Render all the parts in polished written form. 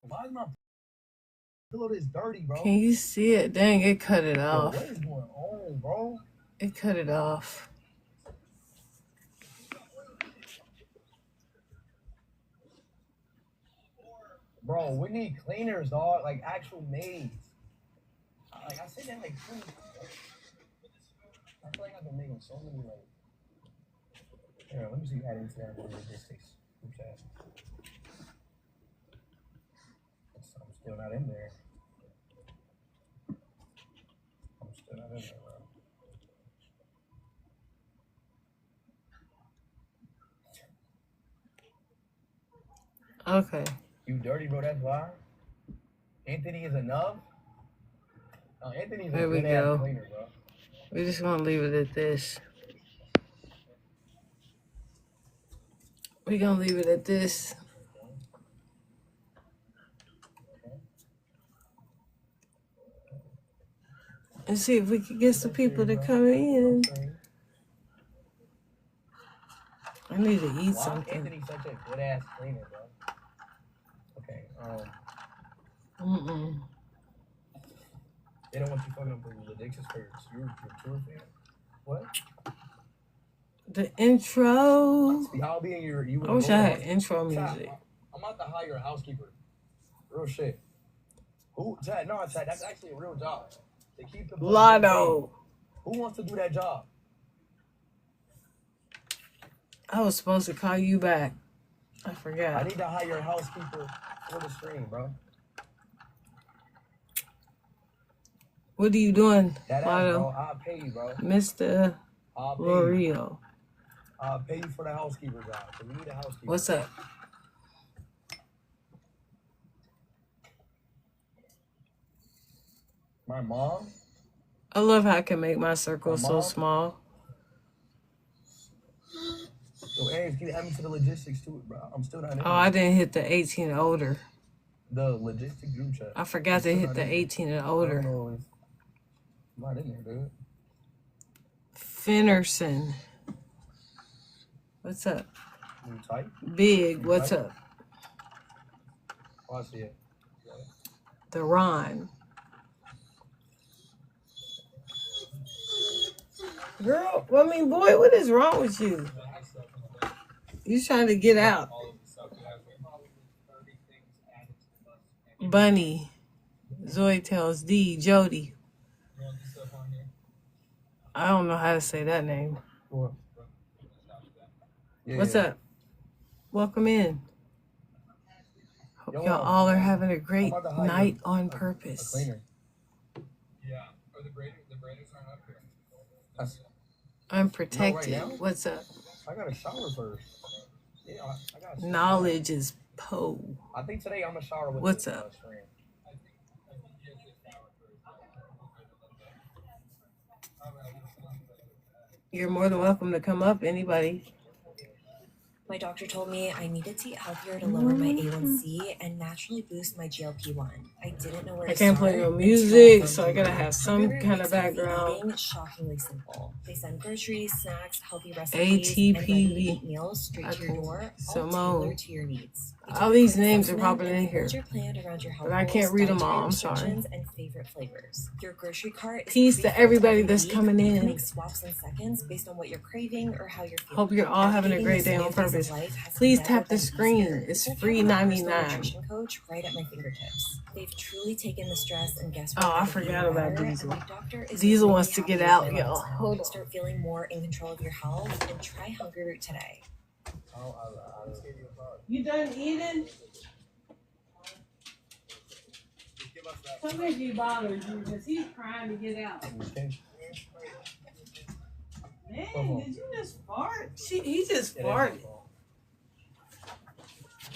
Why is my pillow this dirty, bro? Can you see it? Dang, it cut it off. What is going on, bro? It cut it off. Bro, we need cleaners, dog. Like actual maids. Like I said that like 20 times. I feel like I've been making so many like. Here, let me see add into that logistics group chat. I'm still not in there. I'm still not in there, bro. Okay. You dirty, bro. That's why. Anthony is enough. No, Anthony's a There we good ass go. cleaner, bro. We're just gonna leave it at this. We're gonna leave it at this. And see if we can get some people to come in. I need to eat something. Anthony's such a good ass cleaner, bro. Okay. They don't want you fucking up the addictions for your tour fan. What? The intro. I'll be in your. I wish I had intro music. I'm about to hire a housekeeper. Real shit. Who? Chad, no, Chad. That's actually a real job. To keep the Lotto. Who wants to do that job? I was supposed to call you back. I forgot. I need to hire a housekeeper for the stream, bro. What are you doing, Lotto? Bro. I'll pay you, bro. Mr. L'Oreal. I'll pay you for the housekeeper job. So we need a housekeeper. What's up? My mom? I love how I can make my circle so small. So, Ames, can you add me to the logistics too, bro? I'm still not in. Oh, I didn't hit the 18 and older. The logistics group chat. I forgot to hit the 18 and older. I'm not in there, dude. Finnerson. What's up? You tight? Big, what's up? Oh, I see it. The Ron. Girl, I mean, boy, what is wrong with you? You trying to get out. Bunny. Zoe tells D. Jody. I don't know how to say that name. What's up? Welcome in. Hope y'all all are having a great night on purpose. Yeah. Or the braiders aren't up here. I'm protected. Right, what's up? I got a shower first. Yeah, I got a shower. Knowledge is Poe. I think today I'm gonna shower with. What's up? You're more than welcome to come up, anybody. My doctor told me I needed to eat healthier to lower my A1C and naturally boost my GLP-1. I didn't know where to start. I can't play no music, so I gotta have some kind of background. Eating shockingly simple. They send groceries, snacks, healthy recipes, and meals straight to your door, all tailored to your needs. All these names are popping in here, your plan around your health but I can't read them all. I'm sorry. And favorite flavors. Your grocery cart is peace to everybody that's coming in. Make swaps in seconds based on what you're craving or how you're feeling. Hope you're all having a great day on purpose. Please tap the screen. It's free $99. Coach right at my fingertips. They've truly taken the stress and guesswork. Oh, I forgot about Diesel. Diesel wants to get out, y'all. Hold on. Start feeling more in control of your health and try Hungry Root today. You done eating? Somebody bothers you because he's trying to get out. Man, did you just fart? He just farted.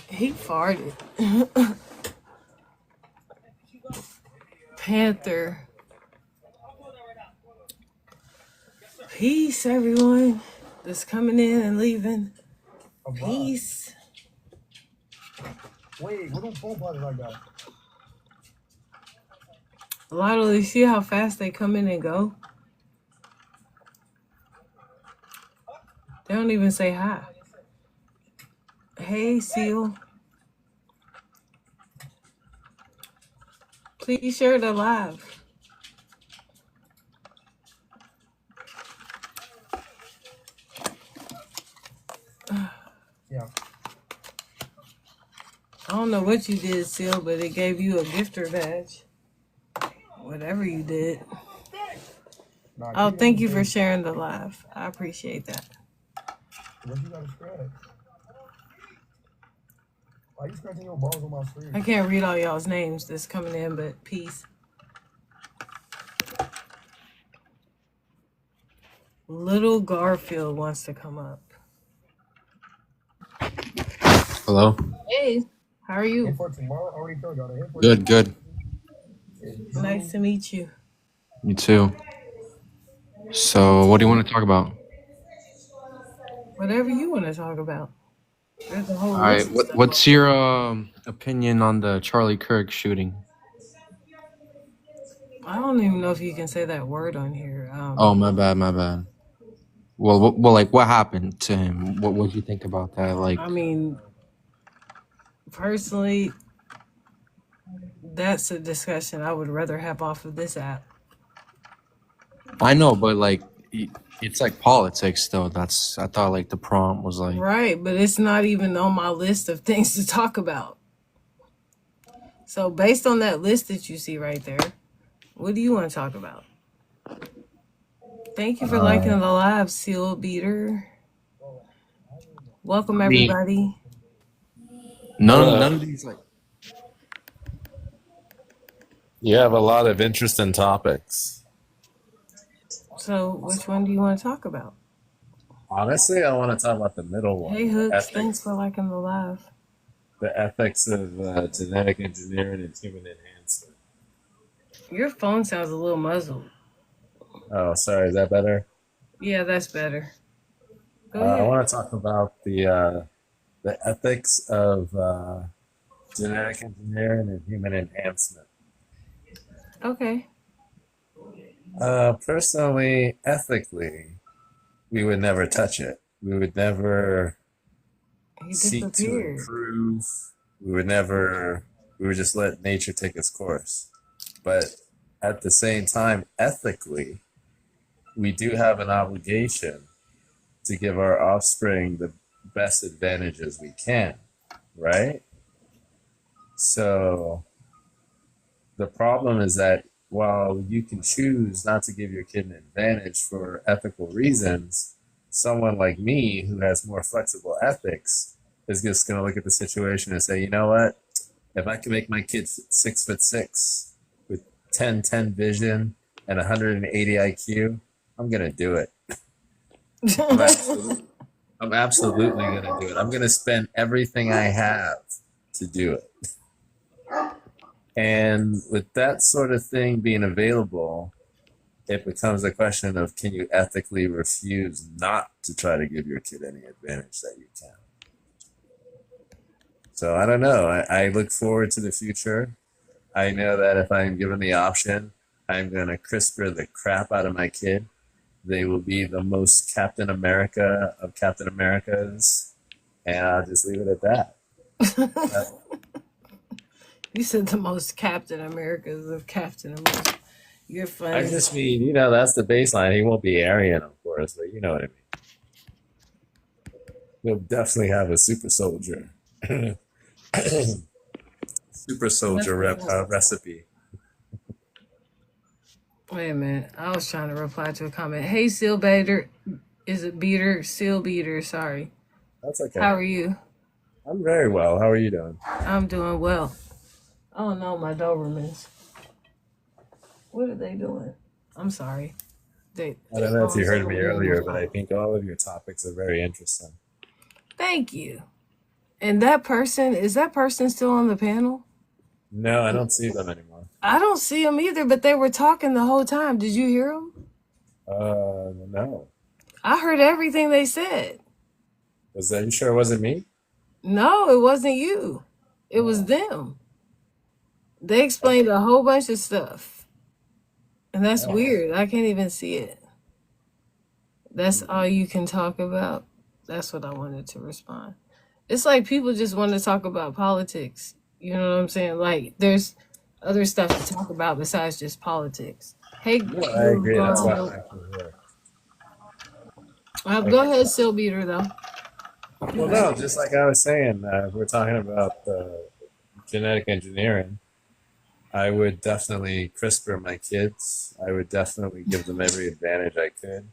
He farted. Panther. Peace, everyone that's coming in and leaving. Peace. Wait, what do phone parties like that? Lotto, you see how fast they come in and go? They don't even say hi. Hey, Seal. Please share the live. Yeah. I don't know what you did, Seal, but it gave you a gifter badge. Whatever you did. Nah, Oh, keep thank it you for in. sharing the live. I appreciate that. What you got to scratch? Why you scratching your balls on my sleeve? I can't read all y'all's names that's coming in, but peace. Little Garfield wants to come up. Hello. Hey, how are you? And for tomorrow, I already told y'all the hit for Good, good. Nice to meet you. Me too. So, what do you want to talk about? Whatever you want to talk about. There's a whole All right. list of stuff on What's here. your opinion on the Charlie Kirk shooting? I don't even know if you can say that word on here. Oh, my bad, my bad. Well, like, what happened to him? What do you think about that? Like, I mean, personally, that's a discussion I would rather have off of this app. I know, but like, it's like politics, though. I thought like the prompt was like, Right, but it's not even on my list of things to talk about. So based on that list that you see right there, what do you want to talk about? Thank you for liking the live, Seal Beater. Welcome, I mean, everybody. none of these like. You have a lot of interesting topics. So which one do you want to talk about? Honestly, I want to talk about the middle Hey, one, Hooks, thanks for liking the live. the ethics of genetic engineering and human enhancement. Your phone sounds a little muzzled. Oh, sorry, is that better? Yeah, that's better. Go I ahead. want to talk about the ethics of genetic engineering and human enhancement. Okay. Personally, ethically, we would never touch it. We would never He seek to disappeared. improve. We would never. We would just let nature take its course. But at the same time, ethically, we do have an obligation to give our offspring the best advantages we can, right? So the problem is that while you can choose not to give your kid an advantage for ethical reasons, someone like me who has more flexible ethics is just going to look at the situation and say, you know what? If I can make my kid 6'6" with 10-10 vision and 180 IQ, I'm going to do it. I'm absolutely going to do it. I'm going to spend everything I have to do it. And with that sort of thing being available, it becomes a question of, can you ethically refuse not to try to give your kid any advantage that you can? So I don't know. I look forward to the future. I know that if I'm given the option, I'm going to CRISPR the crap out of my kid. They will be the most Captain America of Captain Americas. And I'll just leave it at that. You said the most Captain Americas of Captain America. You're funny. I just mean, that's the baseline. He won't be Aryan, of course, but you know what I mean. He'll definitely have a super soldier. Super soldier recipe. Wait a minute. I was trying to reply to a comment. Hey, Seal Beater. Is it Beater? Seal Beater, sorry. That's okay. How are you? I'm very well. How are you doing? I'm doing well. Oh no, my Dobermans. What are they doing? I'm sorry. I don't know if you heard me earlier, but I think all of your topics are very interesting. Thank you. And that person, is that person still on the panel? No, I don't see them anymore. I don't see them either, but they were talking the whole time. Did you hear them? No. I heard everything they said. You sure it wasn't me? No, it wasn't you. It was them. They explained a whole bunch of stuff. And that's weird. I can't even see it. That's all you can talk about. That's what I wanted to respond. It's like people just want to talk about politics. You know what I'm saying? Like other stuff to talk about besides just politics. Hey, No, I agree. That's why I'm actually here. go Okay. ahead, still beater though. Well, no, just like I was saying, if we're talking about genetic engineering, I would definitely CRISPR my kids. I would definitely give them every advantage I could.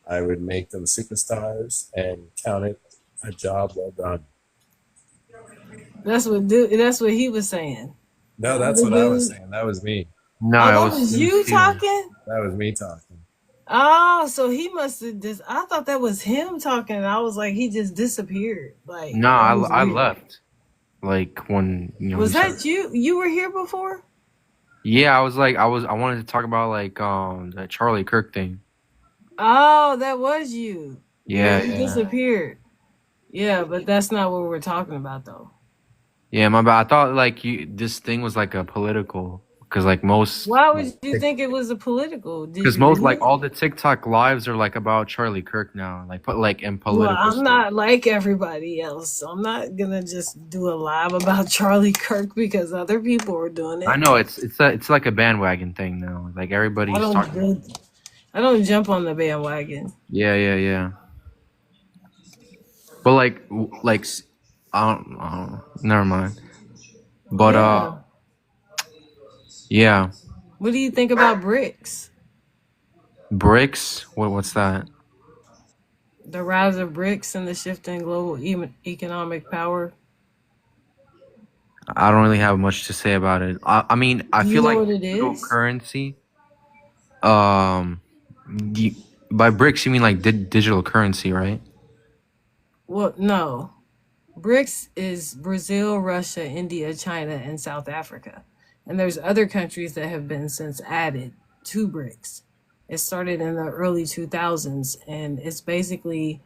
I would make them superstars and count it a job well done. That's what he was saying. No, The that's other what I was dude. saying. That was me. No, Oh, it that was was him you too. talking. That was me talking. Oh, so he must have just. I thought that was him talking. And I was like, he just disappeared. Like No, that was I weird. left. Like when he Was started. that you? You were here before? Yeah, I wanted to talk about like the Charlie Kirk thing. Oh, that was you. Yeah, Yeah, you yeah. disappeared. Yeah, but that's not what we're talking about though. Yeah, my bad. I thought like this thing was like a political because like most Why like, would you think it was a political? Did because you most read like it? all the TikTok lives are like about Charlie Kirk now, like put like in Well, political I'm stuff. not like everybody else. So I'm not gonna just do a live about Charlie Kirk because other people are doing I it. know it's like a bandwagon thing now. Like I everybody's don't talking. do, I don't jump on the bandwagon. Yeah, yeah, yeah. But I don't know. Never mind. But Yeah. yeah, What do you think about BRICS? BRICS. What's that? The rise of BRICS and the shift in global economic power. I don't really have much to say about it. I mean, I Do you feel know like what it digital is? currency. Um, you, by BRICS you mean like digital currency, right? Well, no. BRICS is Brazil, Russia, India, China, and South Africa. And there's other countries that have been since added to BRICS. It started in the early 2000s, and it's basically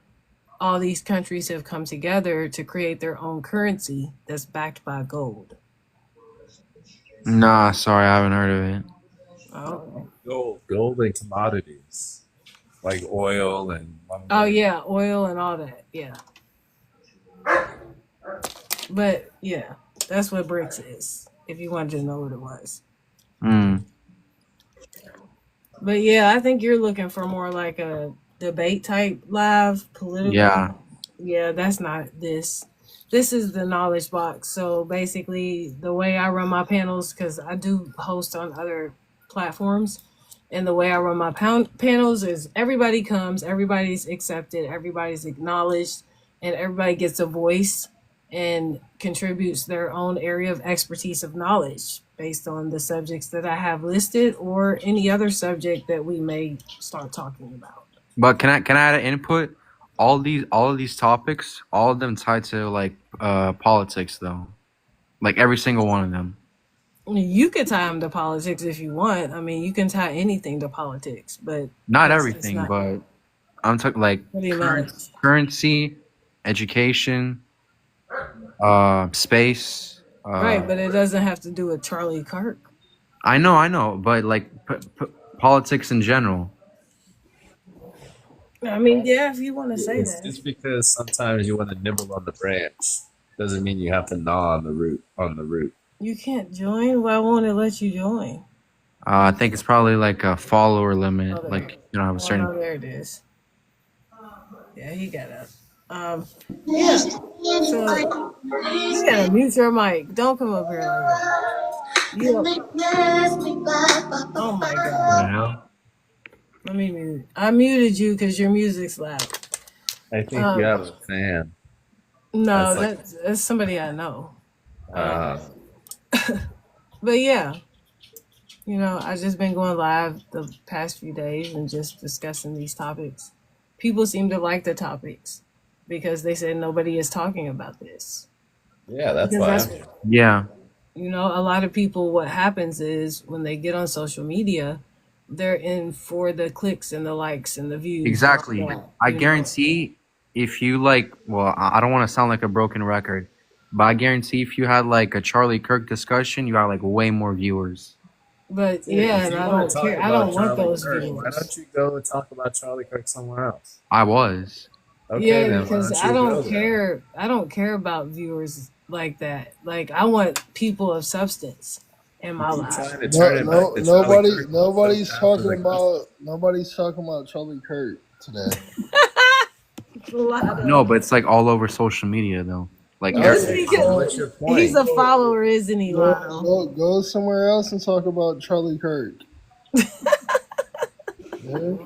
all these countries have come together to create their own currency that's backed by gold. Nah, sorry, I haven't heard of it. Okay. Gold and commodities like oil and Oh, lumber. yeah, oil and all that. Yeah. But yeah, that's what BRICS is, if you wanted to know what it was. Hmm. But yeah, I think you're looking for more like a debate type live Yeah. political. Yeah, that's not this. This is the knowledge box. So basically, the way I run my panels, because I do host on other platforms, and the way I run my panels is everybody comes, everybody's accepted, everybody's acknowledged, and everybody gets a voice and contributes their own area of expertise of knowledge based on the subjects that I have listed or any other subject that we may start talking about. But can I add an input? All of these topics, all of them tied to like politics though. Like every single one of them. I mean, you could tie them to politics if you want. I mean, you can tie anything to politics, but Not that's just everything, not but I'm talking like pretty much currency, education, space. right. But it doesn't have to do with Charlie Kirk. I know, but like politics in general. I mean, yeah, if you want to say It's that, just because sometimes you want to nibble on the branch doesn't mean you have to gnaw on the root. you can't join. Why won't it let you join? I think it's probably like a follower limit. Oh, Like you don't have a oh certain. no, there it is. Yeah, he got up. Yeah. So you gotta mute your mic. Don't come up here like that. You. Oh my god. The hell? Let me mute. I muted you because your music's loud. I think you have a fan. No, That's like that's somebody I know. uh, But yeah, I've just been going live the past few days and just discussing these topics. People seem to like the topics because they said nobody is talking about this. yeah, that's Because why that's I'm here. Yeah. a lot of people, what happens is when they get on social media, they're in for the clicks and the likes and the views. Exactly. And all that, I guarantee if you like, well, I don't want to sound like a broken record, but I guarantee if you had like a Charlie Kirk discussion, you got like way more viewers. But Dude, yeah, if and you I want to don't talk care. I about don't want Charlie those Kirk, why viewers. don't you go talk about Charlie Kirk somewhere else? I was. Okay, Yeah, then why because don't I you go don't there? care. I don't care about viewers like that. Like I want people of substance. Am You I keep live? trying to turn it back to Charlie Kirk. After the nobody's talking about Charlie Kirk today. Lotto. No, but it's like all over social media though. Like Yes, okay, he so could. what's your He's point? a follower, isn't he, Lotto? Go somewhere else and talk about Charlie Kirk. Yeah.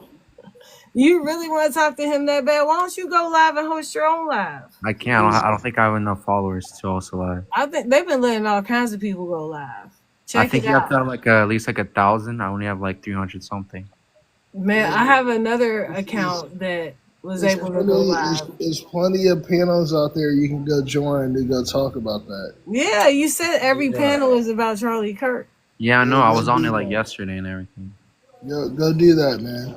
You really want to talk to him that bad? Why don't you go live and host your own live? I can't. I don't think I have enough followers to also live. I think they've been letting all kinds of people go live. I Check think it you have to out. have like at least like 1,000. I only have like 300 something. Man, I have another account that was able to go live. There's plenty of panels out there you can go join to go talk about that. Yeah, you said every panel is about Charlie Kirk. Yeah, I know. Yeah, I was go on do it like that. yesterday and everything. Go do that, man.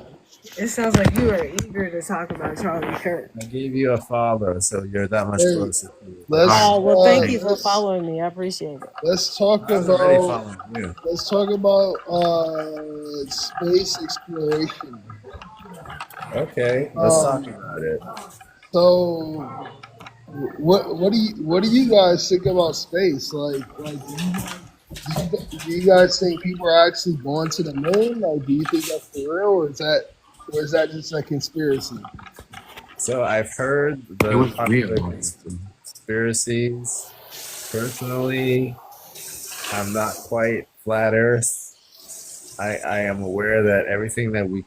It sounds like you are eager to talk about Charlie Kirk. I gave you a follow, so you're that much Hey, closer to it. let's Oh, well, thank you for let's following me. I appreciate it. let's talk I was already about following you. let's talk about space exploration. Okay, let's talk about it. So what do you guys think about space? Do you guys think people are actually going to the moon? Like, do you think that's for real, or is that just a conspiracy? So I've heard It the was popular real. conspiracies. Personally, I'm not quite flat Earth. I am aware that everything that we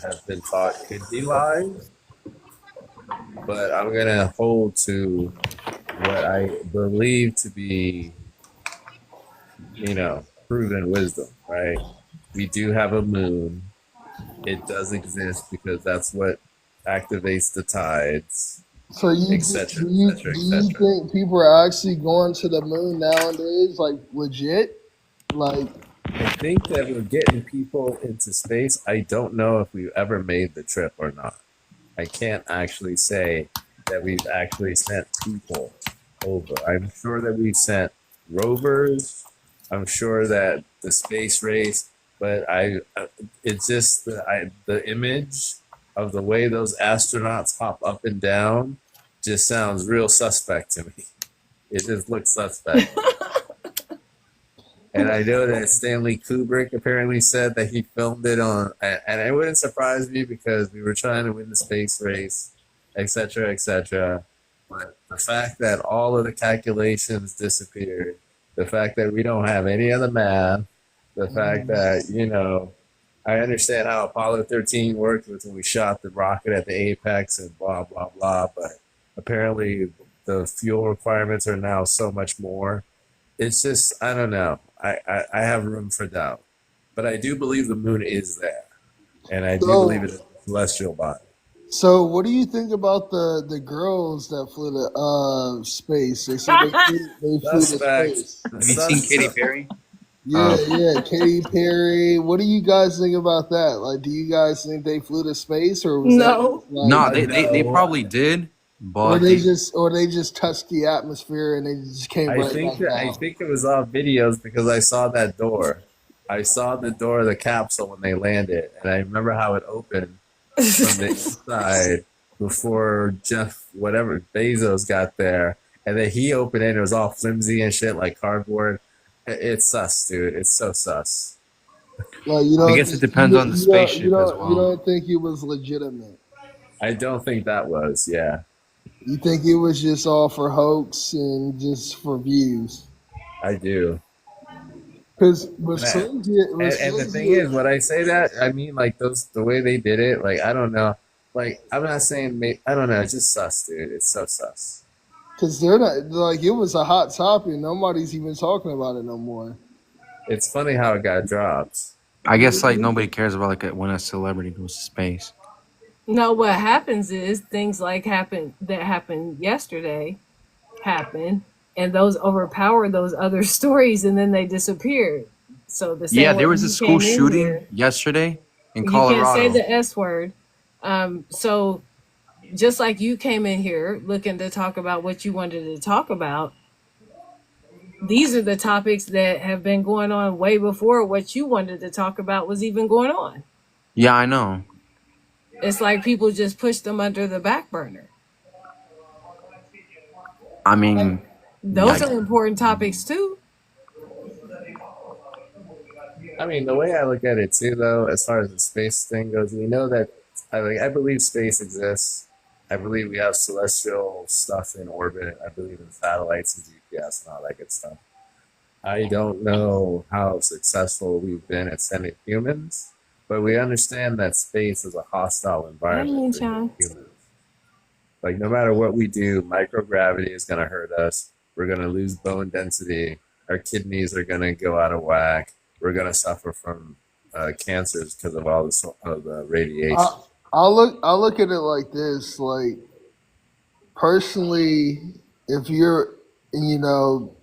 have been taught could be lies, but I'm gonna hold to what I believe to be, proven wisdom, right? We do have a moon. It does exist because that's what activates the tides, So etc., do you etc., do you etc. think people are actually going to the moon nowadays, like legit? Like, I think that we're getting people into space. I don't know if we've ever made the trip or not. I can't actually say that we've actually sent people over. I'm sure that we've sent rovers. I'm sure that the space race, but it's just the image of the way those astronauts hop up and down just sounds real suspect to me. It just looks suspect. And I know that Stanley Kubrick apparently said that he filmed it on, and it wouldn't surprise me because we were trying to win the space race, etc., etc. But the fact that all of the calculations disappeared, the fact that we don't have any of the math, the fact that, I understand how Apollo 13 worked when we shot the rocket at the apex and blah, blah, blah, but apparently the fuel requirements are now so much more. It's just, I don't know. I have room for doubt. But I do believe the moon is there. And I do believe it is a celestial body. so what do you think about the girls that flew to space? They said they flew to Suspect. space. Have you seen Katy Perry? Yeah, Katy Perry. What do you guys think about that? Like, do you guys think they flew to space, or was No. that like, No, they probably did, or but they just touched the atmosphere and they just came I right think back that I down? think it was all videos because I saw that door. I saw the door of the capsule when they landed, and I remember how it opened from the inside before Jeff whatever Bezos got there, and then he opened it and it was all flimsy and shit like cardboard. It's sus, dude. It's so sus. Like, you I don't guess it think- depends you, on the you don't spaceship you as don't you well. don't think it was legitimate? I don't think that was, yeah. You think it was just all for hoax and just for views? I do. Because And the thing is, when I say that, I mean like the way they did it. Like I don't know. Like I'm not saying I don't know. It's just sus, dude. It's so sus. because they're not like it was a hot topic. Nobody's even talking about it no more. It's funny how it got dropped. I guess like nobody cares about like when a celebrity goes to space. No, what happens is things like that happened yesterday happen, and those overpower those other stories, and then they disappeared. So the same Yeah, way there was a you school came in shooting here, yesterday in you can't say Colorado. the S word. So just like you came in here looking to talk about what you wanted to talk about, these are the topics that have been going on way before what you wanted to talk about was even going on. Yeah, I know. It's like people just push them under the back burner. I mean, Those yeah, are important topics too. I mean, the way I look at it too, though, as far as the space thing goes, we know that I believe space exists. I believe we have celestial stuff in orbit. I believe in satellites and GPS and all that good stuff. I don't know how successful we've been at sending humans, but we understand that space is a hostile Hey, environment for Moonshine. humans. Like, no matter what we do, microgravity is going to hurt us. We're going to lose bone density. Our kidneys are going to go out of whack. We're going to suffer from cancers because of all of the radiation. I look at it like this. Like personally, if you're, you know,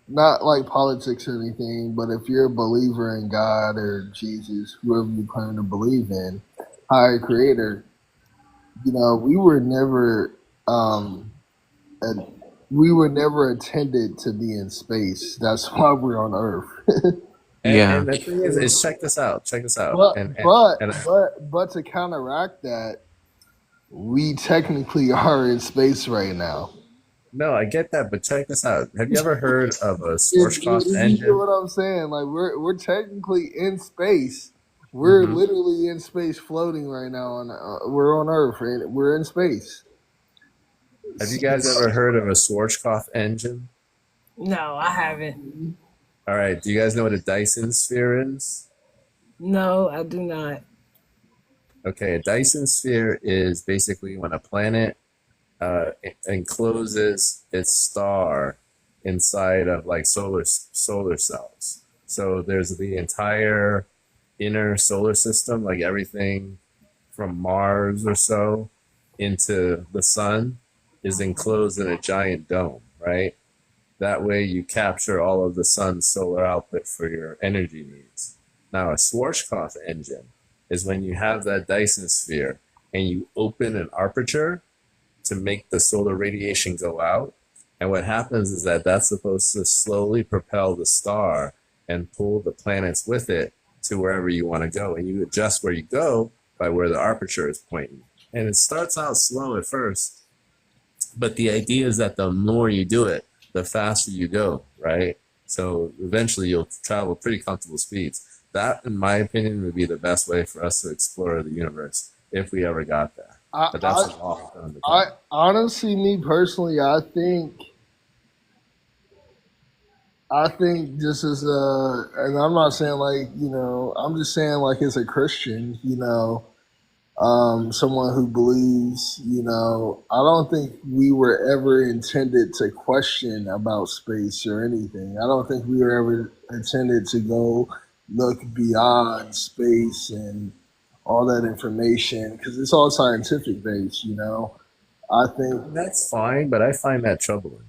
not like politics or anything, but if you're a believer in God or Jesus, whoever you claim to believe in, higher creator, we were never um at, we were never intended to be in space. That's why we're on Earth. Yeah. And the thing is check this out. Check this out. but And but to counteract that, we technically are in space right now. no, I get that, but check this out. Have you ever heard of a Schwarzkopf You get engine? what I'm saying? Like we're technically in space. We're Hmm. literally in space, floating right now. We're on Earth, and we're in space. Have you guys ever heard of a Schwarzkopf engine? No, I haven't. All right. Do you guys know what a Dyson sphere is? No, I do not. Okay, a Dyson sphere is basically when a planet encloses its star inside of like solar cells. So there's the entire inner solar system, like everything from Mars or so into the sun is enclosed in a giant dome, right? That way you capture all of the sun's solar output for your energy needs. Now, a Schwarzkopf engine is when you have that Dyson sphere and you open an aperture to make the solar radiation go out. And what happens is that that's supposed to slowly propel the star and pull the planets with it to wherever you want to go. And you adjust where you go by where the aperture is pointing. And it starts out slow at first, but the idea is that the more you do it, the faster you go, right? So eventually you'll travel pretty comfortable speeds. That, in my opinion, would be the best way for us to explore the universe if we ever got there. I, But that's I, a long time to I come. honestly, me personally, I think this is and I'm not saying like I'm just saying like as a Christian, someone who believes, I don't think we were ever intended to question about space or anything. I don't think we were ever intended to go look beyond space and all that information because it's all scientific based. I think That's fine, but I find that troubling.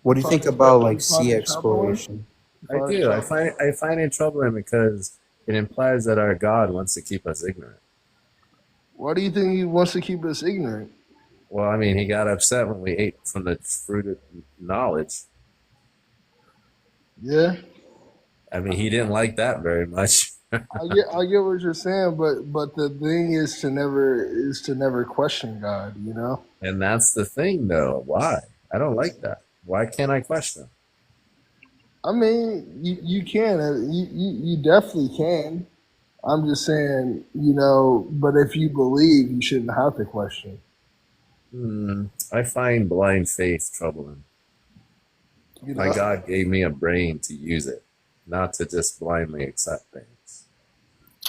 What do you think about you like find sea it troubling. exploration? You I find it do. I troubling. find I find it troubling because it implies that our God wants to keep us ignorant. Why do you think he wants to keep us ignorant? Well, I mean, he got upset when we ate from the fruit of knowledge. Yeah, I mean, he didn't like that very much. I get what you're saying, but the thing is to never question God. And that's the thing, though. Why? I don't like that. Why can't I question? I mean, you can, you definitely can. I'm just saying, but if you believe, you shouldn't have to question. I find blind faith troubling. You My know, God gave me a brain to use it, not to just blindly accept things.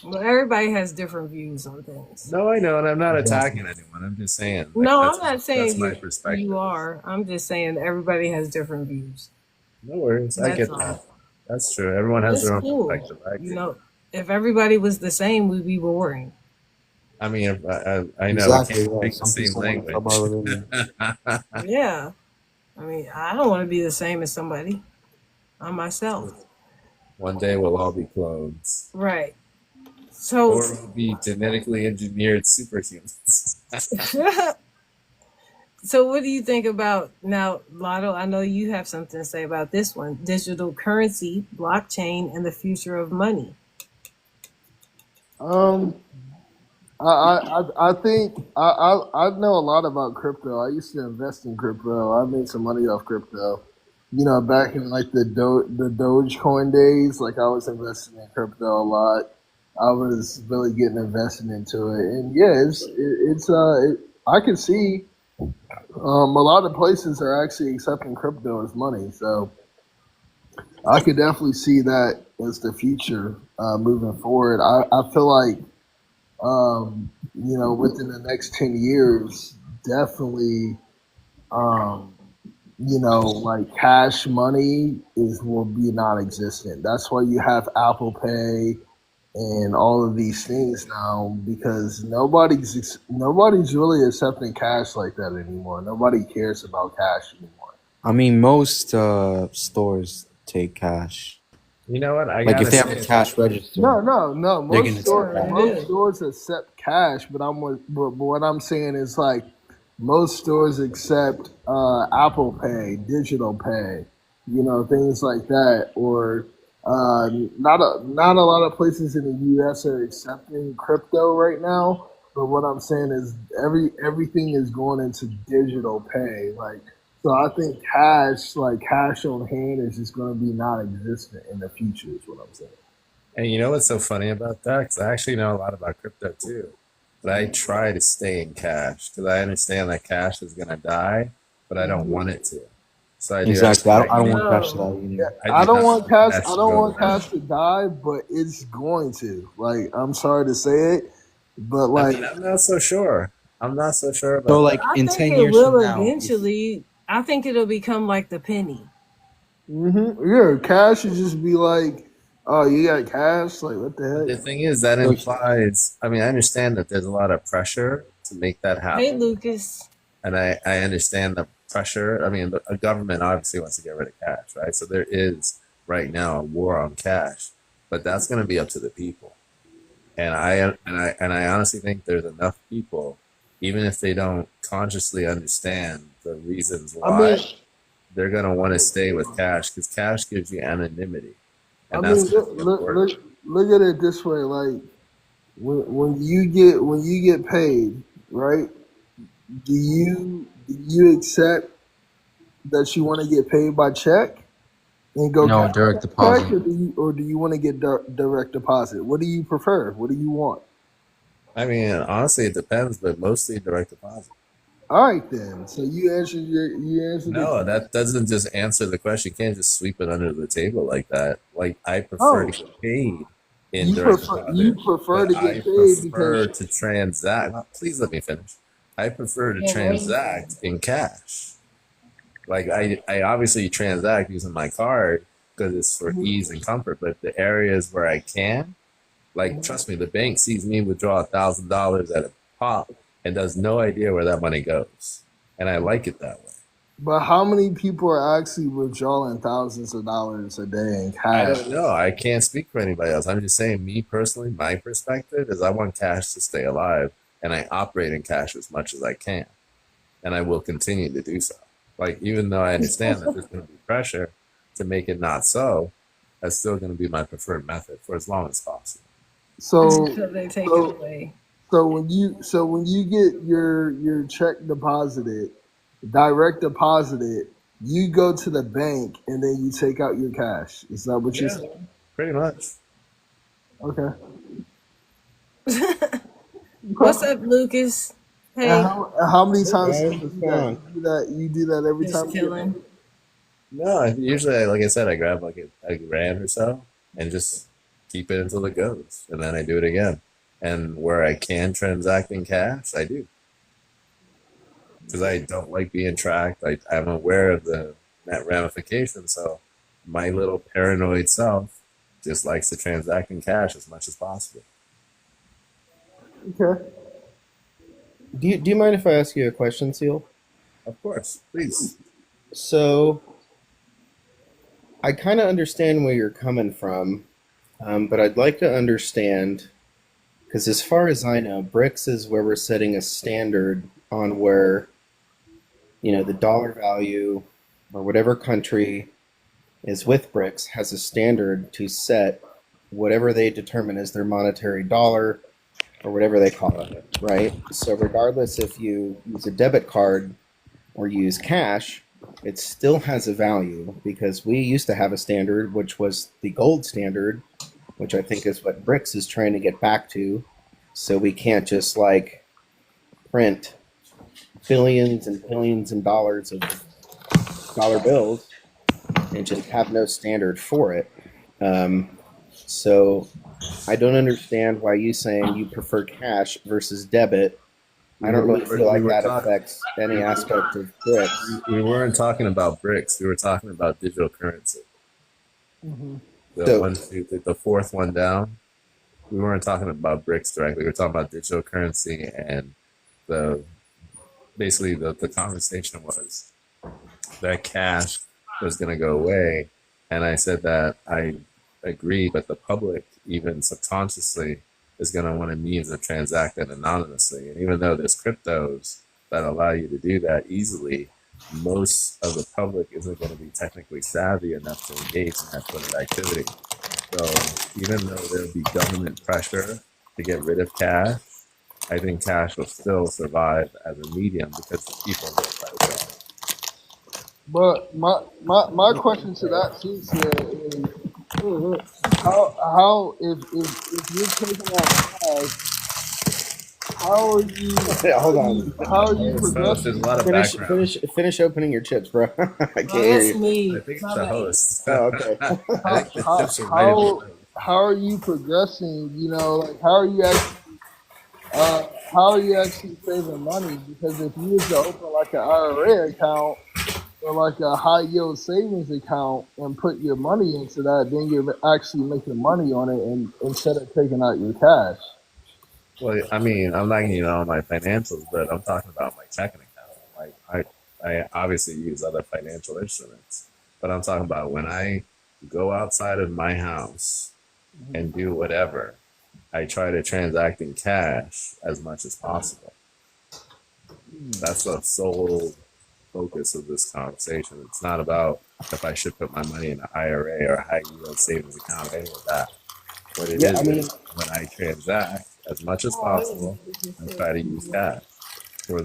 Well, everybody has different views on things. No, I know, and I'm not Exactly. attacking anyone. I'm just saying, like No, I'm not that's saying my you perspective. are. I'm just saying everybody has different views. No worries, I That's get all. that. That's true. Everyone has It's their own cool. perspective. I agree. If everybody was the same, we'd be boring. I mean, I know we Exactly. can't Yeah. speak the Some same people want to talk language. about religion. Yeah. I mean, I don't want to be the same as somebody. I'm myself. One day we'll all be clones, Right. So, or we'll be genetically engineered superhumans. so what do you think about now, Lotto? I know you have something to say about this one: digital currency, blockchain, and the future of money. um, I think I know a lot about crypto. I used to invest in crypto. I made some money off crypto. back in like the Dogecoin days, like I was investing in crypto a lot. I was really getting invested into it, and yeah, I can see a lot of places are actually accepting crypto as money, so I could definitely see that as the future moving forward. I feel like within the next 10 years, definitely um, like cash money will be non-existent. That's why you have Apple Pay and all of these things now because nobody's really accepting cash like that anymore. Nobody cares about cash anymore. I mean, most stores take cash. You know what? I Like if gotta they have a say, cash register, No. they're gonna take Yeah, they cash. Most do. stores accept cash, but what I'm saying is like most stores accept Apple Pay, digital pay, things like that. Or not a lot of places in the U.S. are accepting crypto right now. But what I'm saying is everything is going into digital pay. Like so, I think cash on hand is just going to be non-existent in the future. Is what I'm saying. and you know what's so funny about that? Because I actually know a lot about crypto too, but I try to stay in cash because I understand that cash is gonna die, but I don't want it to. So I do Exactly. everything I I don't can. want cash to No. that either. I I do don't not want want cash. I cash to don't go want away. cash to die, but it's going to. Like, I'm sorry to say it, but I like, mean, I'm not so sure. I'm not so sure So about that. like I in think 10 it years from will now, if eventually. I think it'll become like the penny. yeah, cash should just be like, oh, you got cash? Like, what But the the heck? thing is, that so implies, I mean, I understand that there's a lot of pressure to make that Hey, happen. Lucas. And I understand the pressure. I mean, a government obviously wants to get rid of cash, right? So there is right now a war on cash, but that's going to be up to the people. And I honestly think there's enough people, even if they don't consciously understand the reasons I mean, why, they're going to want to stay with cash because cash gives you anonymity, I and that's mean, going to be important. look at it this way. Like, when you get paid, right? Do you accept that you want to get paid by check and go no cash direct that check, deposit. or do you want to get direct deposit? What do you prefer? What do you want? I mean, honestly, it depends, but mostly direct deposit. All right then. So you answered the No, question. that doesn't just answer the question. You can't just sweep it under the table like that. Like I prefer Oh, to get paid in direct you deposit, prefer but to get I paid because prefer to transact. Please let me finish. I prefer to Yeah, what are you saying? transact in cash. Like I obviously transact using my card because it's for ease and comfort. But the areas where I can, like trust me, the bank sees me withdraw $1,000 at a pop and does no idea where that money goes, and I like it that way. but how many people are actually withdrawing thousands of dollars a day in I cash? don't know. I can't speak for anybody else. I'm just saying, me personally, my perspective is I want cash to stay alive, and I operate in cash as much as I can, and I will continue to do so. Like, even though I understand that there's going to be pressure to make it not so, that's still going to be my preferred method for as long as possible. So Until they take it so away. so when you get your check deposited, direct deposited, you go to the bank and then you take out your cash. Is that what you're Yeah, saying? pretty much. Okay. What's Okay. up, Lucas? And Hey, how many Hey times do guys, you what's do going that? on? You do that every just time you get chilling. paid? No, usually, like I said, I grab like a grand or so and just keep it until it goes, and then I do it again. And where I can transact in cash, I do because I don't like being tracked. I'm aware of the net ramifications, so my little paranoid self just likes to transact in cash as much as possible. Okay. Do you mind if I ask you a question, Seal? Of course, please. So I kind of understand where you're coming from, but I'd like to understand because as far as I know, BRICS is where we're setting a standard on where the dollar value or whatever country is with BRICS has a standard to set whatever they determine as their monetary dollar or whatever they call it, right? So regardless if you use a debit card or use cash, it still has a value because we used to have a standard which was the gold standard, which I think is what BRICS is trying to get back to. So we can't just like print billions and billions and dollars of dollar bills and just have no standard for it. So I don't understand why you saying you prefer cash versus debit. I don't really feel like that affects any aspect of BRICS. We weren't talking about bricks. We were talking about digital currency. Hmm. The fourth one down. We weren't talking about bricks directly. We were talking about digital currency, and the basically the conversation was that cash was going to go away, and I said that I agree, but the public, even subconsciously, is going to want a means of transacting anonymously. And even though there's cryptos that allow you to do that easily, most of the public isn't going to be technically savvy enough to engage in that sort of activity. So even though there'll be government pressure to get rid of cash, I think cash will still survive as a medium because the people know how to go. But my question to that piece is how if you're taking out cash, how are you Hold on. There's a lot of Finish, background. finish opening your chips, bro. I can't Oh, hear that's you. me. I think it's My the bad. host. Oh, okay. I think the how chips are ready to how go. how are you progressing? You know, like how are you actually saving money? Because if you was to open like an IRA account or like a high yield savings account and put your money into that, then you're actually making money on it, and instead of taking out your cash. Well, I mean, I'm not getting on my financials, but I'm talking about my checking account. Like I obviously use other financial instruments, but I'm talking about when I go outside of my house and do whatever, I try to transact in cash as much as possible. That's the sole focus of this conversation. It's not about if I should put my money in an IRA or a high yield savings account, any of that. What it Yeah, I mean, is when I transact as much as possible, I try to use cash for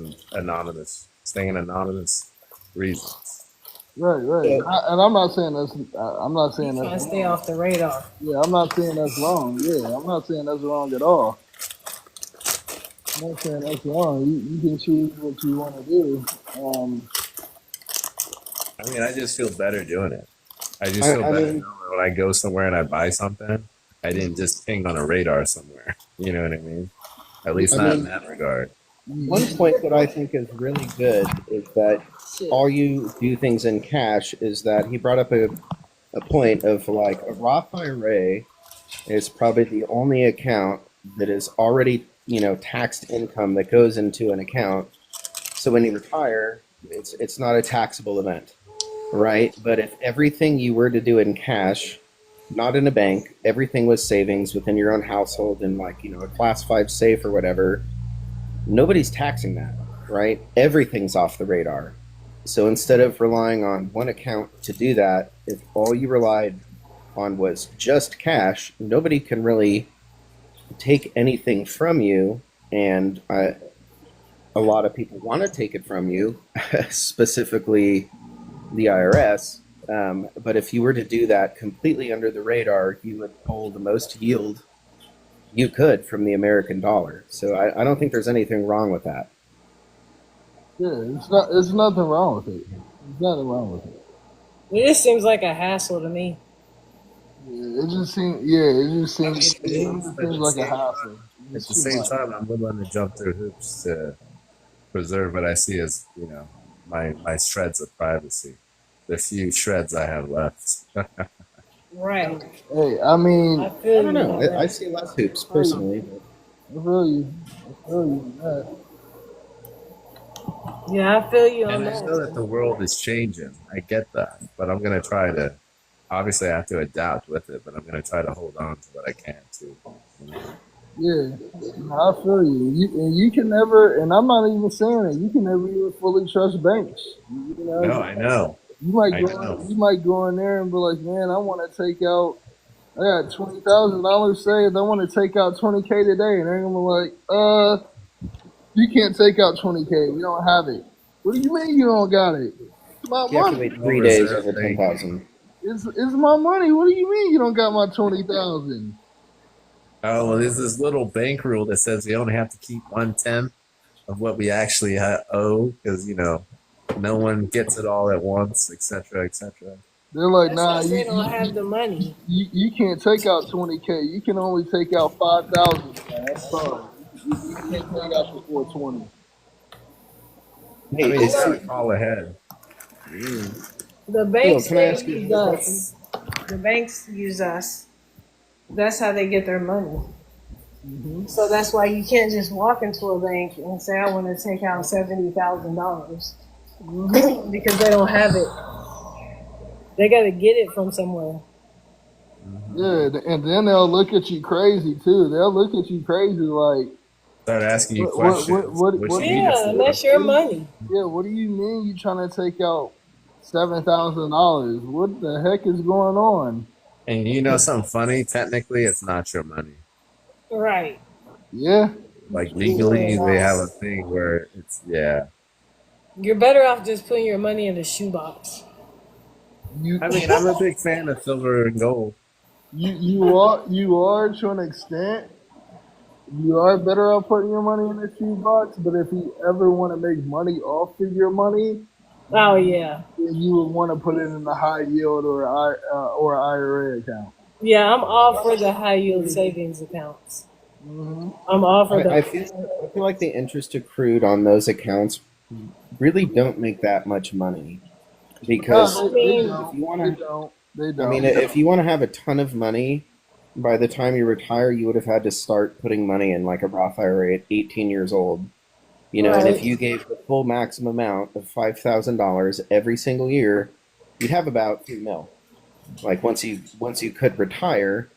staying anonymous reasons. Right. so And I'm not saying that's I'm not You saying that's trying to stay wrong. off the radar. Yeah, I'm not saying that's wrong. Yeah, I'm not saying that's wrong at all. I'm not saying that's wrong. You can choose what you want to do. I mean, I just feel better doing it. I just I, feel I better knowing mean, that when I go somewhere and I buy something, I didn't just ping on a radar somewhere. You know what I mean? At least I not in mean, that regard. one point that I think is really good is that Shit. all you do things in cash is that he brought up a point of like a Roth IRA is probably the only account that is already, taxed income that goes into an account. So when you retire, it's not a taxable event, right? But if everything you were to do in cash, not in a bank, everything was savings within your own household in like, a class 5 safe or whatever, nobody's taxing that, right? Everything's off the radar. So instead of relying on one account to do that, if all you relied on was just cash, nobody can really take anything from you. And a lot of people want to take it from you, specifically the IRS. But if you were to do that completely under the radar, you would pull the most yield you could from the American dollar. So I don't think there's anything wrong with that. Yeah, it's not. It's nothing wrong with it. There's nothing wrong with it. It just seems like a hassle to me. Yeah, it just seems. Yeah, it just I mean, seems. it It is, just but seems like a hassle. at It's the too same much. time, I'm willing to jump through hoops to preserve what I see as, my shreds of privacy, the few shreds I have left. Right. Hey, I I mean, I feel don't you know. on I that. see less hoops I feel you. personally. I feel you. I feel you on that. Yeah, I feel you on And I know that that. the world is changing. I get that. But I'm going to try to, obviously, I have to adapt with it, but I'm going to try to hold on to what I can too. Yeah, no, I feel you. You can never, and I'm not even saying it. You can never even fully trust banks. You know, No, I know. you might I know. go in there and be like, man, I want to take out. I got $20,000 saved. I want to take out 20K today, and they're gonna be like, you can't take out 20K. We don't have it. What do you mean you don't got it? It's my You have to money. wait No 3 days reserve over thing. 10,000. It's my money. What do you mean you don't got my 20,000? Oh, well, there's this little bank rule that says we only have to keep 1/10 of what we actually owe because, no one gets it all at once, etc., etc. They're like, That's nah, because they don't have the money. you can't take out 20K. You can only take out 5,000. Man. I'm sorry. You can't take out the 420. I Hey, mean, you is gotta C- call ahead. The Seal, banks can I they ask you use another question? us. The banks use us. That's how they get their money. Mm-hmm. So that's why you can't just walk into a bank and say, "I want to take out $70,000," because they don't have it. They got to get it from somewhere. Yeah, and then they'll look at you crazy too. They'll look at you crazy like, Start asking you what, questions. what, What what, you need it Yeah, and for? that's your money. yeah, what do you mean you trying to take out $7,000? What the heck is going on? And you know something funny? Technically, it's not your money. Right. Yeah, Like legally, they have a Yes. thing where it's yeah. You're better off just putting your money in the shoebox. you I mean, I'm a big fan of silver and gold. you are to an extent. You are better off putting your money in a shoebox, but if you ever want to make money off of your money, Oh yeah. then you would want to put it in a high yield or IRA account. Yeah, I'm all for the high yield savings accounts. Hmm. I'm all for I the feel like the interest accrued on those accounts really don't make that much money because No, I they mean, if don't. you want They to, don't. They I mean, don't. if you want to have a ton of money, by the time you retire, you would have had to start putting money in like a Roth IRA at 18 years old. And if right. you gave the full maximum amount of $5,000 every single year, you'd have about 3 mil. Like once you could retire.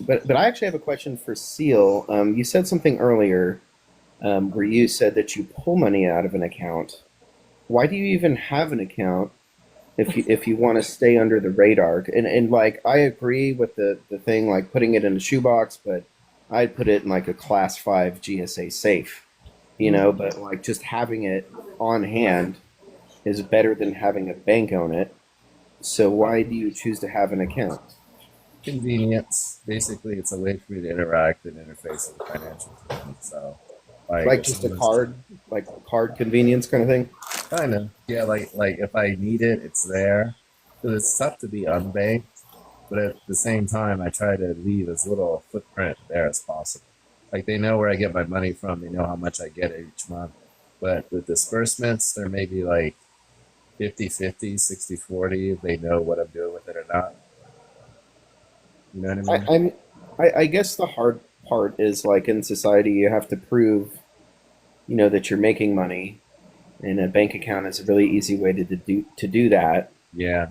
But I actually have a question for Seal. You said something earlier where you said that you pull money out of an account. Why do you even have an account if you want to stay under the radar? And like I agree with the thing like putting it in a shoebox, but I'd put it in like a class 5 GSA safe, but like just having it on hand is better than having a bank own it. So why do you choose to have an account? Convenience. Basically, it's a way for me to interact and interface with the financial system. So, like, Like if just a someone's card, like card convenience kind of thing? kind of yeah, like if I need it, it's there. Because it's tough to be unbanked, but at the same time, I try to leave as little footprint there as possible. Like they know where I get my money from. They know how much I get each month. But with disbursements, there may be like 50-50, 60-40. If they know what I'm doing with it or not. You know what I I, mean? I'm I guess the hard part is like in society you have to prove, that you're making money, and a bank account is a really easy way to do that. Yeah.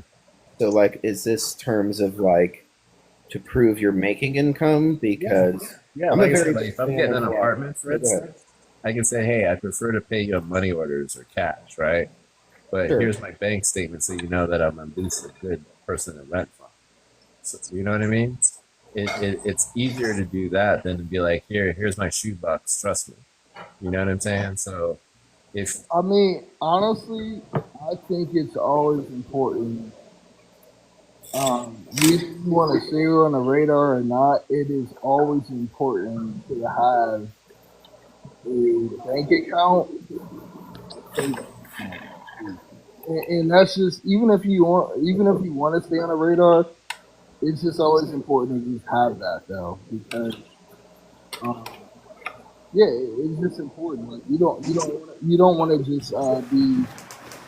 So like is this terms of like to prove you're making income? Yeah. Because Yeah. I'm a Like I said, very like big if I'm fan getting of an apartment, for go ahead. instance, I can say, hey, I prefer to pay you on money orders or cash, right? But Sure. here's my bank statement so you know that I'm at least a good person to rent from. So, you know what I mean? It's easier to do that than to be like, here's my shoebox, trust me. You know what I'm saying? So if I mean, honestly, I think it's always important. Whether you want to stay on the radar or not, it is always important to have a bank account, a savings account. And that's just even if you want to stay on the radar, it's just always important to just have that though, because um, yeah, it's just important. Like you don't want to just be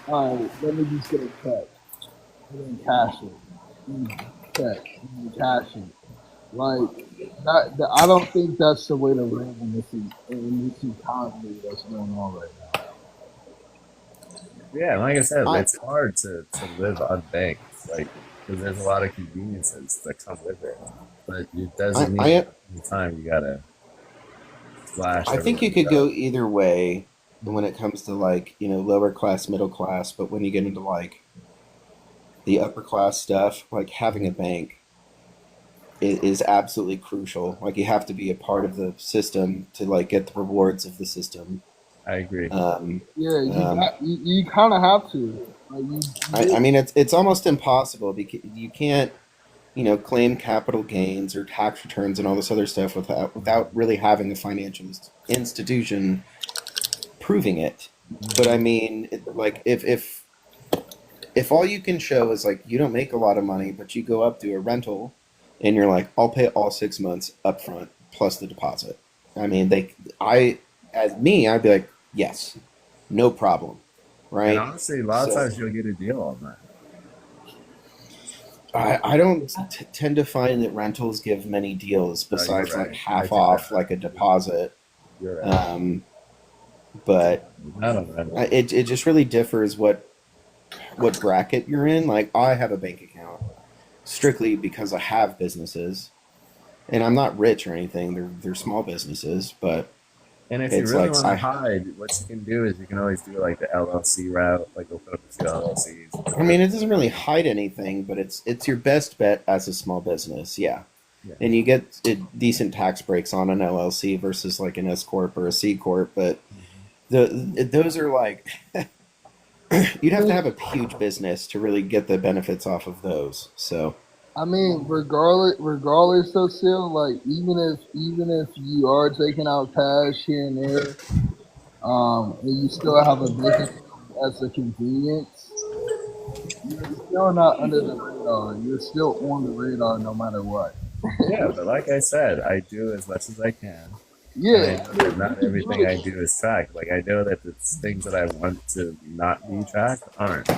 all right. Let me just get a check and then cash it, and check and then cash it. Like I don't think that's the way to live in this economy that's going on right now. yeah, like I said, I it's hard to live unbanked, like because there's a lot of conveniences that come with it. But it I doesn't mean I, at the same time you gotta flash I think you everyone's could stuff. go either way when it comes to like, lower class, middle class, but when you get into like the upper class stuff, like having a bank is absolutely crucial. Like you have to be a part of the system to like get the rewards of the system. I agree. Yeah, Um, you kind of have to. Like I mean, it's almost impossible because you can't, claim capital gains or tax returns and all this other stuff without really having the financial institution proving it. But I mean, like if all you can show is like you don't make a lot of money, but you go up to a rental, and you're like, I'll pay all 6 months upfront plus the deposit. I mean, as me, I'd be like, yes, no problem, And right? honestly, a lot of So times you'll get a deal on that. I don't tend to find that rentals give many deals No, you're besides like right. I half take that off, back. like a deposit. You're right. But Not on rental. it just really differs what bracket you're in. Like I have a bank account strictly because I have businesses, and I'm not rich or anything. They're small businesses, but And if you it's really like want to hide, what you can do is you can always do like the LLC route, like open up a few LLCs. I mean, it doesn't really hide anything, but it's your best bet as a small business, yeah. Yeah. And you get decent tax breaks on an LLC versus like an S corp or a C corp, but those are like you'd have to have a huge business to really get the benefits off of those. So I mean, regardless though, still, like even if you are taking out cash here and there, and you still have a bank account as a convenience, you're still not under the radar. You're still on the radar no matter what. Yeah, but like I said, I do as much as I can. And I Yeah, know yeah, that you not can do everything I it. do is tracked. Like I know that the things that I want to not be tracked aren't.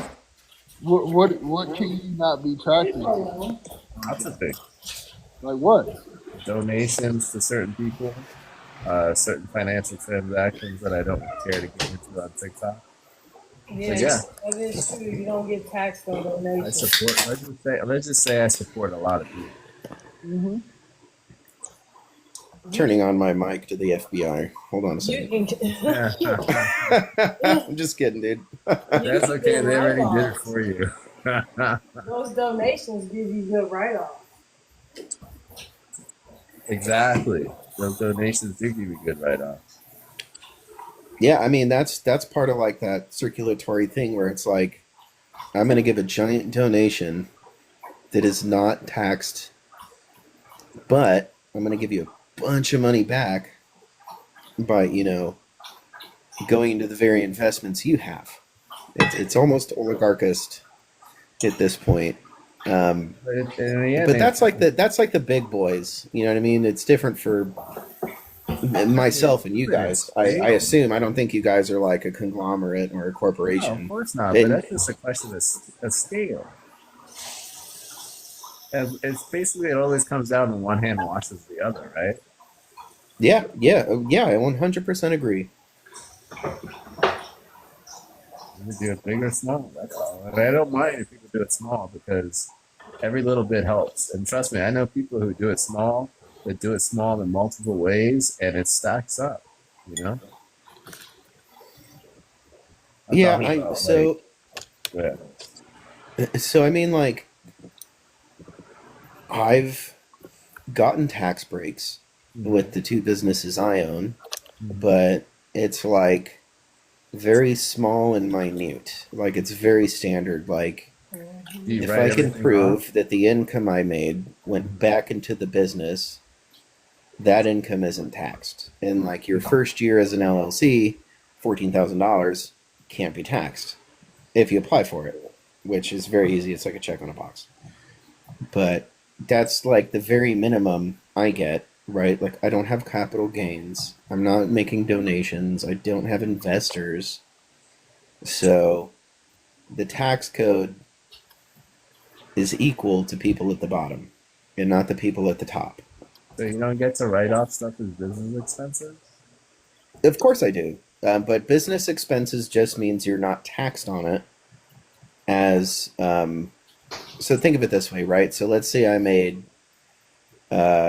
What can you not be tracking? Lots of things. Like what? Donations to certain people, certain financial transactions that I don't care to get into on TikTok. But Yeah, yeah, that is true. You don't get taxed on I donations. support. Let's just say I support a lot of people. Hmm. turning on my mic to the FBI. Hold on a You second. can, I'm just kidding, dude. you That's can okay. get They already did it write-offs. for you. Those donations give you good write-offs. Exactly. Those donations do give you good write-offs. Yeah, I mean that's part of like that circulatory thing where it's like I'm going to give a giant donation that is not taxed, but I'm going to give you a bunch of money back by going into the very investments you have. It's almost oligarchist at this point. But in the end, But that's like the big boys. You know what I mean? It's different for myself and you guys. it's I real. assume I don't think you guys are like a conglomerate or a No, of corporation. course not. But And that's just a question of scale. And it's basically it always comes down to one hand washes the other, right? yeah, I 100% agree. You do it big or small. That's all. And I don't mind if people do it small because every little bit helps. And trust me, I know people who do it small, that do it small in multiple ways, and it stacks up. You know, I'm Yeah, talking I about like, yeah, so I mean like I've gotten tax breaks hmm with the two businesses I own, hmm but it's like very small and minute. Like it's very standard. Like do you if write I can everything off? prove that the income I made went back into the business, that income isn't taxed. And like your first year as an LLC, $14,000 can't be taxed if you apply for it, which is very easy. It's like a check on a box. But that's like the very minimum I get, right? Like I don't have capital gains. I'm not making donations. I don't have investors. So the tax code is equal to people at the bottom and not the people at the top. So you don't get to write off stuff as business expenses? Of course I do. But business expenses just means you're not taxed on it as so think of it this way, right? So let's say I made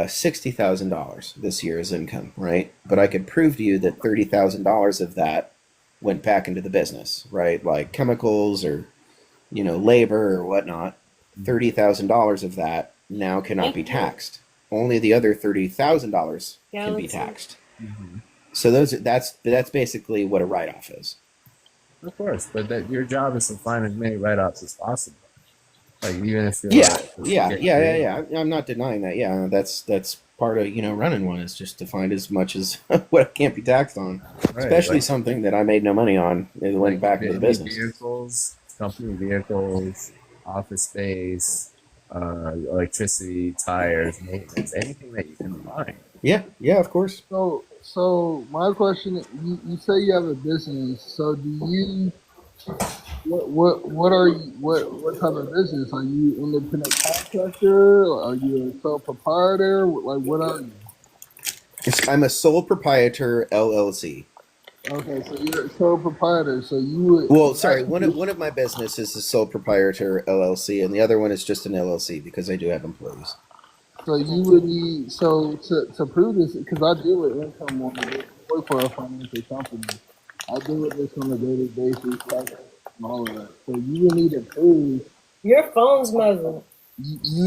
$60,000 this year as income, right? But I could prove to you that $30,000 of that went back into the business, right? Like chemicals or labor or whatnot. $30,000 of that now cannot be taxed. Only the other $30,000 can be Galaxy. taxed. Mm-hmm. So that's basically what a write-off is. Of course, but that your job is to find as many write-offs as possible. Like even if Yeah, you're yeah, get yeah, yeah, creative, yeah. I'm not denying that. Yeah, that's part of running one is just to find as much as what can't be taxed on, right? especially something that I made no money on. It went back into the Any business. vehicles, company vehicles, office space, electricity, tires, maintenance, anything that you can find. Yeah, yeah, of course. So my question, you say you have a business. So do you what are you what type of business? Are you independent contractor? Are you a sole proprietor? Like what are you? I'm a sole proprietor LLC. Okay, so you're a sole proprietor. So you would Well, sorry, actually one of my businesses is sole proprietor LLC, and the other one is just an LLC because I do have employees. so you would need to prove this because I deal with income on the I work for a financial company. I deal with this on a daily basis, taxes and all of that. So you would need to prove Your phone's muzzled. you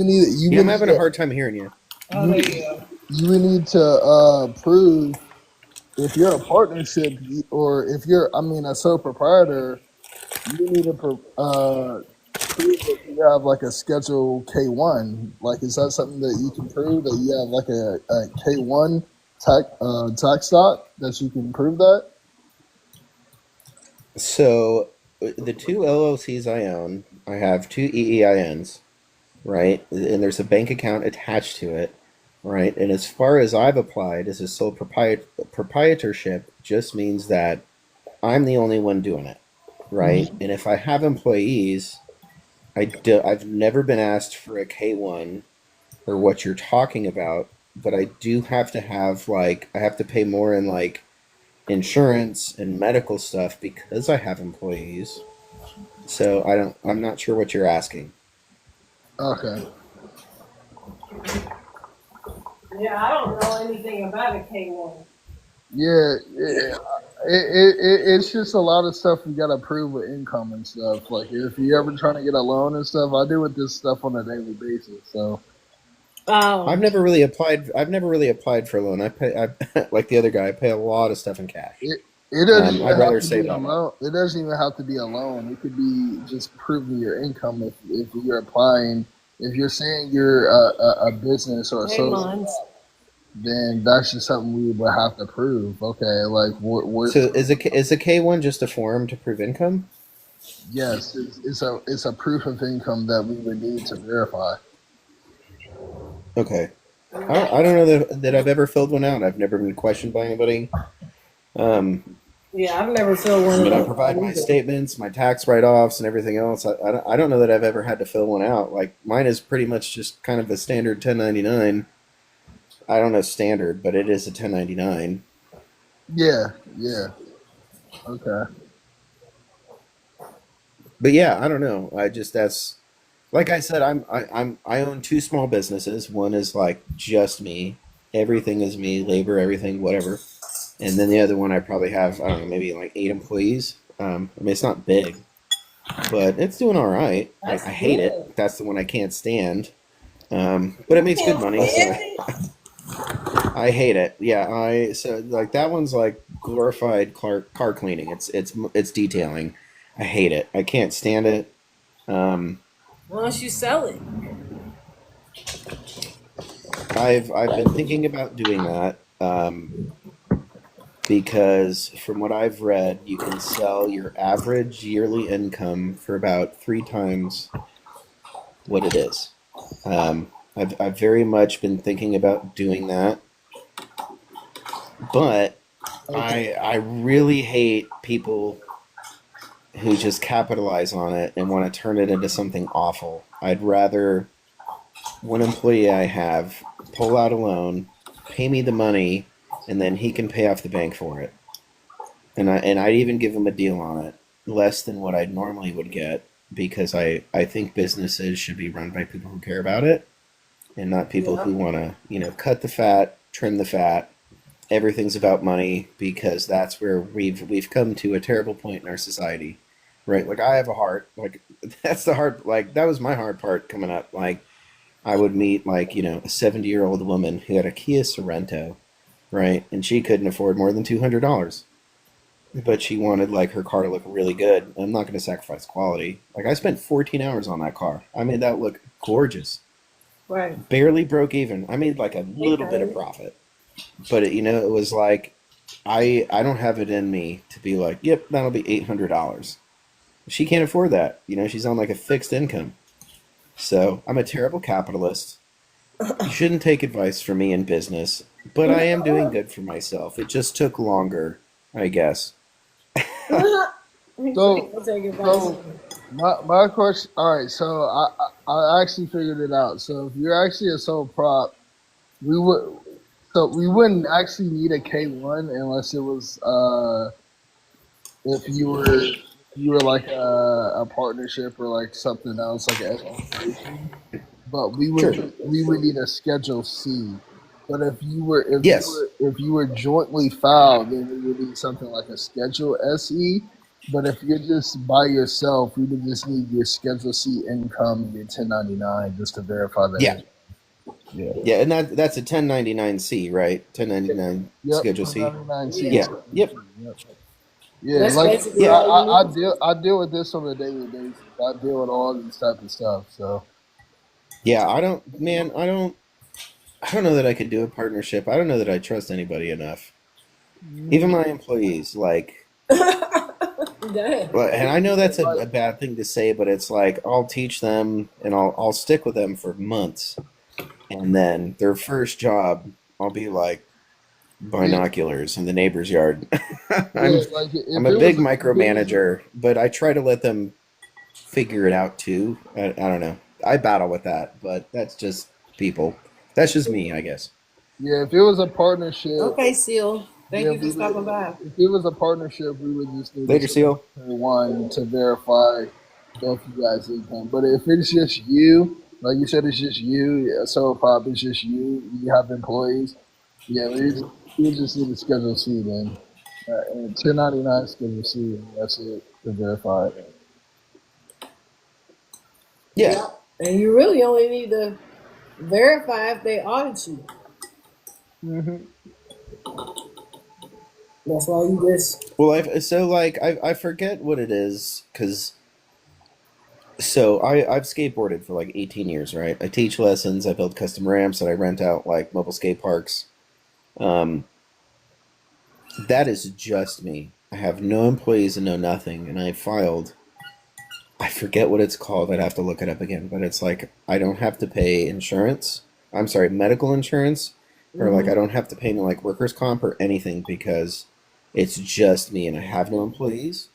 Yeah, would I'm need having a to hard time hearing you. Oh, there you go. you would need to prove if you're a partnership or if you're a sole proprietor, you need to prove that you have like a Schedule K1. Like, is that something that you can prove that you have like a K1 tax stock that you can prove that? So, the two LLCs I own, I have two EEINs, right? And there's a bank account attached to it, right? And as far as I've applied as a sole proprietorship, just means that I'm the only one doing it, right? Mhm. And if I have employees, I've never been asked for a K1 or what you're talking about, but I do have to have like I have to pay more in like insurance and medical stuff because I have employees. So I'm not sure what you're asking. Okay. Yeah, I don't know anything about a K1. Yeah, it's just a lot of stuff you gotta prove with income and stuff. Like if you ever trying to get a loan and stuff, I deal with this stuff on a daily basis. So I've Oh, never really applied. I've never really applied for a loan. Like the other guy. I pay a lot of stuff in cash. it doesn't I'd even have rather to be save a that up. loan. It doesn't even have to be a loan. It could be just proving your income if you're applying. If you're saying you're a business or a hey, social, Mons. then that's just something we would have to prove. Okay, like So is a K1 just a form to prove income? yes, it's a proof of income that we would need to verify. Okay. I don't know that I've ever filled one out. I've never been questioned by anybody. Um, Yeah, I've never filled one I of mean, I those out provide my either. statements, my tax write-offs, and everything else. I don't know that I've ever had to fill one out. Like mine is pretty much just kind of a standard 1099. I don't know standard, but it is a 1099. Yeah, yeah, okay. But yeah, I don't know. I just that's like I said. I own two small businesses. One is like just me. Everything is me, labor, everything, whatever. And then the other one, I probably have I don't know, maybe like 8 employees. I mean, it's not big, but it's doing all right. That's I hate good. it. That's the one I can't stand. But it makes good Can't money, so stand it. I hate it. Yeah, I so like that one's like glorified car cleaning. It's detailing. I hate it. I can't stand it. Um, Once you sell it. I've been thinking about doing that because from what I've read, you can sell your average yearly income for about 3 times what it is. I've very much been thinking about doing that, but Okay. I really hate people who just capitalize on it and want to turn it into something awful. I'd rather one employee I have pull out a loan, pay me the money, and then he can pay off the bank for it. And I'd even give him a deal on it, less than what I normally would get, because I think businesses should be run by people who care about it and not people Yeah. who want to cut the fat, trim the fat. Everything's about money because that's where we've come to a terrible point in our society, right? Like I have a heart, like that's the hard, like that was my hard part coming up. Like I would meet like a 70-year-old woman who had a Kia Sorrento, right? And she couldn't afford more than $200. But she wanted like her car to look really good. I'm not going to sacrifice quality. Like I spent 14 hours on that car. I made that look gorgeous. Right. Barely broke even. I made like a little bit of profit. But it was like I don't have it in me to be like, yep, that'll be $800. She can't afford that. She's on like a fixed income. So I'm a terrible capitalist. You shouldn't take advice from me in business, but I am doing good for myself. It just took longer, I guess. So, so my question. All right, so I actually figured it out. So if you're actually a sole prop, we would so we wouldn't actually need a K1 unless it was if you were like a partnership or like something else like a corporation. But Sure. we would need a Schedule C. But Yes. if you were jointly filed, then we would need something like a Schedule SE. But if you're just by yourself, we would just need your Schedule C income and your 1099 just to verify Yeah. that. Yeah. Yeah, and that's a 1099-C, right? 1099 Yep. Schedule C. 1099 C. Yeah. Yep. Yep. Yeah, That's like basically all you need. I deal with this on a daily basis. I deal with all this type of stuff. So Yeah, I don't know that I could do a partnership. I don't know that I trust anybody enough. Even my employees, like, Damn. and I know that's like a bad thing to say, but it's like I'll teach them and I'll stick with them for months, and then their first job, I'll be like yeah, binoculars in the neighbor's yard. I'm yeah, like I'm if a it big was if it was micromanager, but I try to let them figure it out too. I don't know. I battle with that, but that's just people. That's just me, I guess. yeah, if it was a partnership, Okay, Seal. Thank yeah, you for stopping by. if it was a partnership, we would just need a Later, Seal. one to verify both you guys' income. But if it's just you, like you said, it's just you. Yeah, so pop, it's just you. You have employees. Yeah, we just need a Schedule C then. And 1099 Schedule C, and that's it to verify it. Yeah. And you really only need to verify if they audit you. Mm-hmm. That's why you just Well, I forget what it is because I've skateboarded for like 18 years, right? I teach lessons, I build custom ramps, and I rent out like mobile skate parks. Um, that is just me. I have no employees and no nothing, and I filed. I forget what it's called. I'd have to look it up again, but it's like I don't have to pay insurance. I'm sorry, medical insurance, or like I don't have to pay no like workers' comp or anything because it's just me and I have no employees.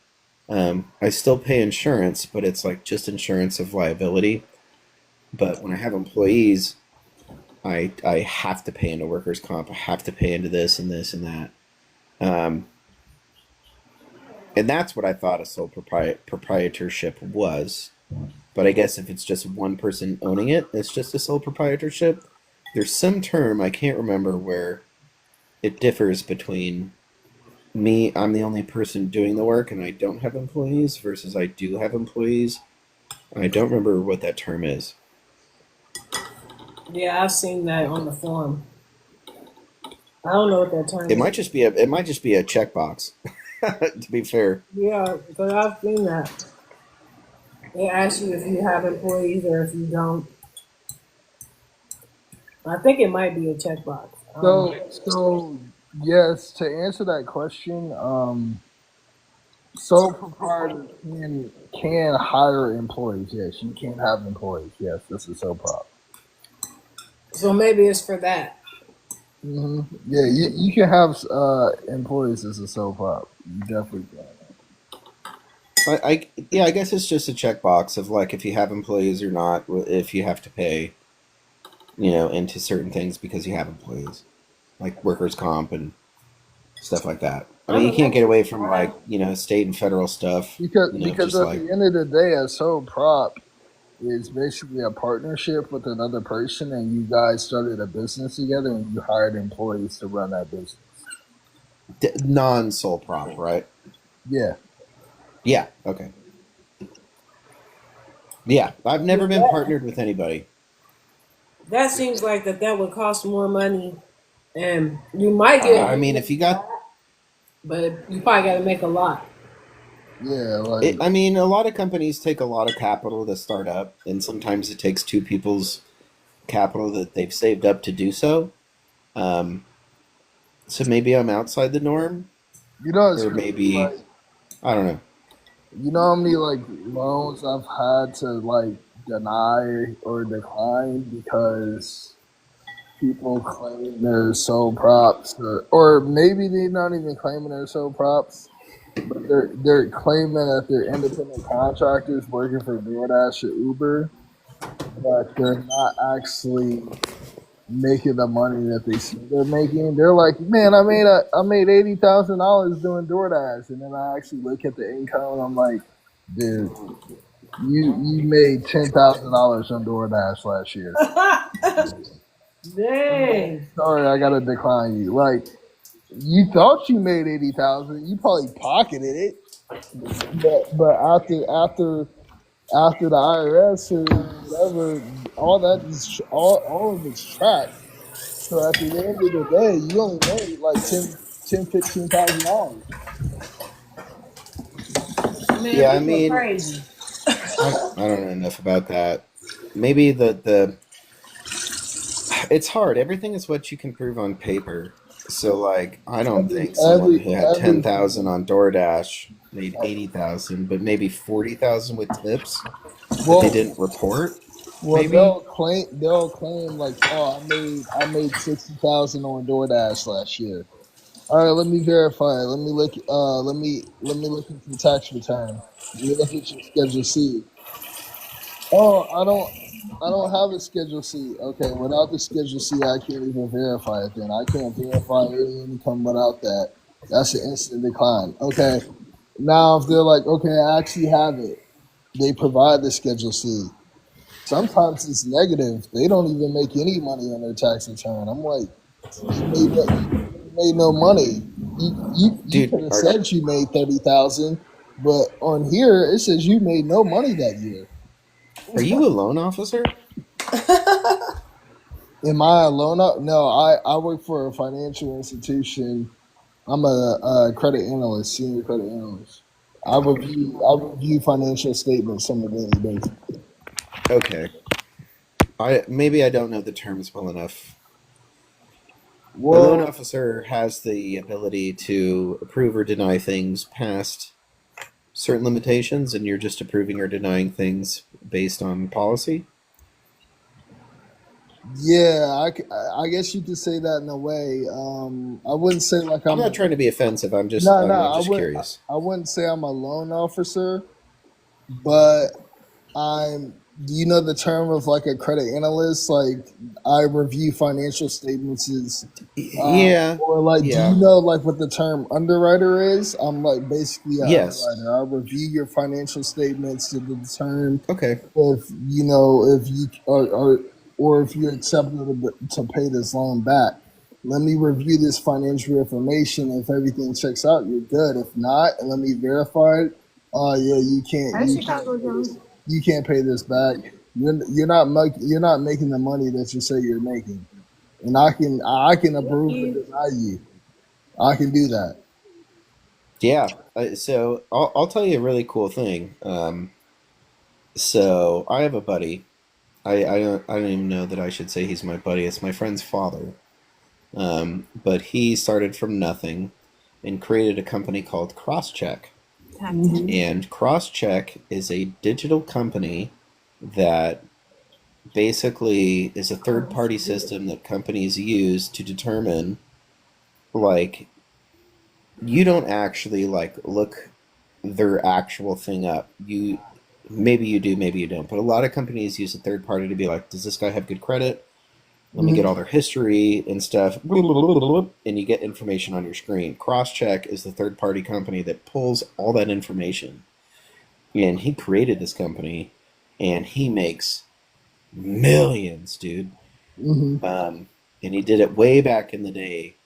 I still pay insurance, but it's like just insurance of liability. But when I have employees, I have to pay into workers' comp. I have to pay into this and this and that. Um, and that's what I thought a sole proprietorship was. But I guess if it's just one person owning it, it's just a sole proprietorship. There's some term I can't remember where it differs between me, I'm the only person doing the work and I don't have employees versus I do have employees. I don't remember what that term is. yeah, I've seen that on the forum. I don't know what that term It is. might just be a checkbox. To be fair. Yeah, because I've seen that. They ask you if you have employees or if you don't. I think it might be a checkbox. So yes, to answer that question, sole proprietor can hire employees. Yes, you can have employees. Yes, this is sole prop. So maybe it's for that. Yeah, you can have employees as a sole prop. You definitely can. Yeah, I guess it's just a checkbox of like if you have employees or not, if you have to pay, into certain things because you have employees, like workers' comp and stuff like that. I mean, you can't get away from like state and federal stuff. Because Just at like the end of the day, a sole prop is basically a partnership with another person, and you guys started a business together, and you hired employees to run that business. non-sole prop, right? Yeah. Yeah. Okay. Yeah, I've never been partnered with anybody. That seems like that would cost more money And you might get, I mean, if you got, but you probably got to make a lot. Yeah, like I mean, a lot of companies take a lot of capital to start up, and sometimes it takes two people's capital that they've saved up to do so. Um, so maybe I'm outside the norm, it's or crazy. maybe I don't know. How many like loans I've had to like deny or decline because people claim they're sole props, or maybe they're not even claiming they're sole props, but they're claiming that they're independent contractors working for DoorDash or Uber, but they're not actually making the money that they say they're making. They're like, man, I made $80,000 doing DoorDash, and then I actually look at the income and I'm like, dude, you made $10,000 on DoorDash last year. Dang. Sorry, I gotta decline you. Like, you thought you made 80,000, you probably pocketed it, but after the IRS or whatever, all of it's tracked. So at the end of the day, you only made like $15,000. Man, Yeah, I people are mean, crazy. I don't know enough about that. Maybe the it's hard. Everything is what you can prove on paper. So like, I don't Every think someone every who had everything. 10,000 on DoorDash made 80,000, but maybe 40,000 with tips that they Well, didn't report. well, Maybe. they'll claim like, oh, I made 60,000 on DoorDash last year. All right, let me verify it. Let me look at your tax return. Let me look at your Schedule C. Oh, I don't have a Schedule C. Okay, without the Schedule C, I can't even verify it. Then I can't verify any income without that. That's an instant decline. Okay, now if they're like, okay, I actually have it, they provide the Schedule C. Sometimes it's negative. They don't even make any money on their tax return. I'm like, you made no money. You Dude, could have said you made 30,000, but on here it says you made no money that year. are you a loan officer? Am I a loan up? No, I work for a financial institution. I'm a credit analyst, senior credit analyst. I review financial statements on a daily basis. Okay. I don't know the terms well enough. A loan Well, officer has the ability to approve or deny things past certain limitations, and you're just approving or denying things based on policy. yeah, I guess you could say that in a way. I wouldn't say like I'm I'm not a trying to be offensive. no, no. I'm just curious. I wouldn't say I'm a loan officer, but I'm. Do you know the term of like a credit analyst? Like I review financial statements is, Yeah, or like, do yeah, you know like what the term underwriter is? I'm like basically an yes. underwriter. I review your financial statements to determine Okay, if you know if you or if you're acceptable to pay this loan back. Let me review this financial information. If everything checks out, you're good. If not, and let me verify it. Yeah, Hey, Chicago Jones. you can't pay this back. You're not making the money that you say you're making, and I can Thank approve or you. deny you. I can do that. yeah. So I'll tell you a really cool thing. So I have a buddy. I don't even know that I should say he's my buddy. It's my friend's father. But he started from nothing and created a company called Crosscheck. And Crosscheck is a digital company that basically is a third party system that companies use to determine, like, you don't actually like look their actual thing up. Maybe you do, maybe you don't, but a lot of companies use a third party to be like, does this guy have good credit? Let me get all their history and stuff, and you get information on your screen. Crosscheck is the third party company that pulls all that information, and he created this company, and he makes millions, dude. Hmm. And he did it way back in the day,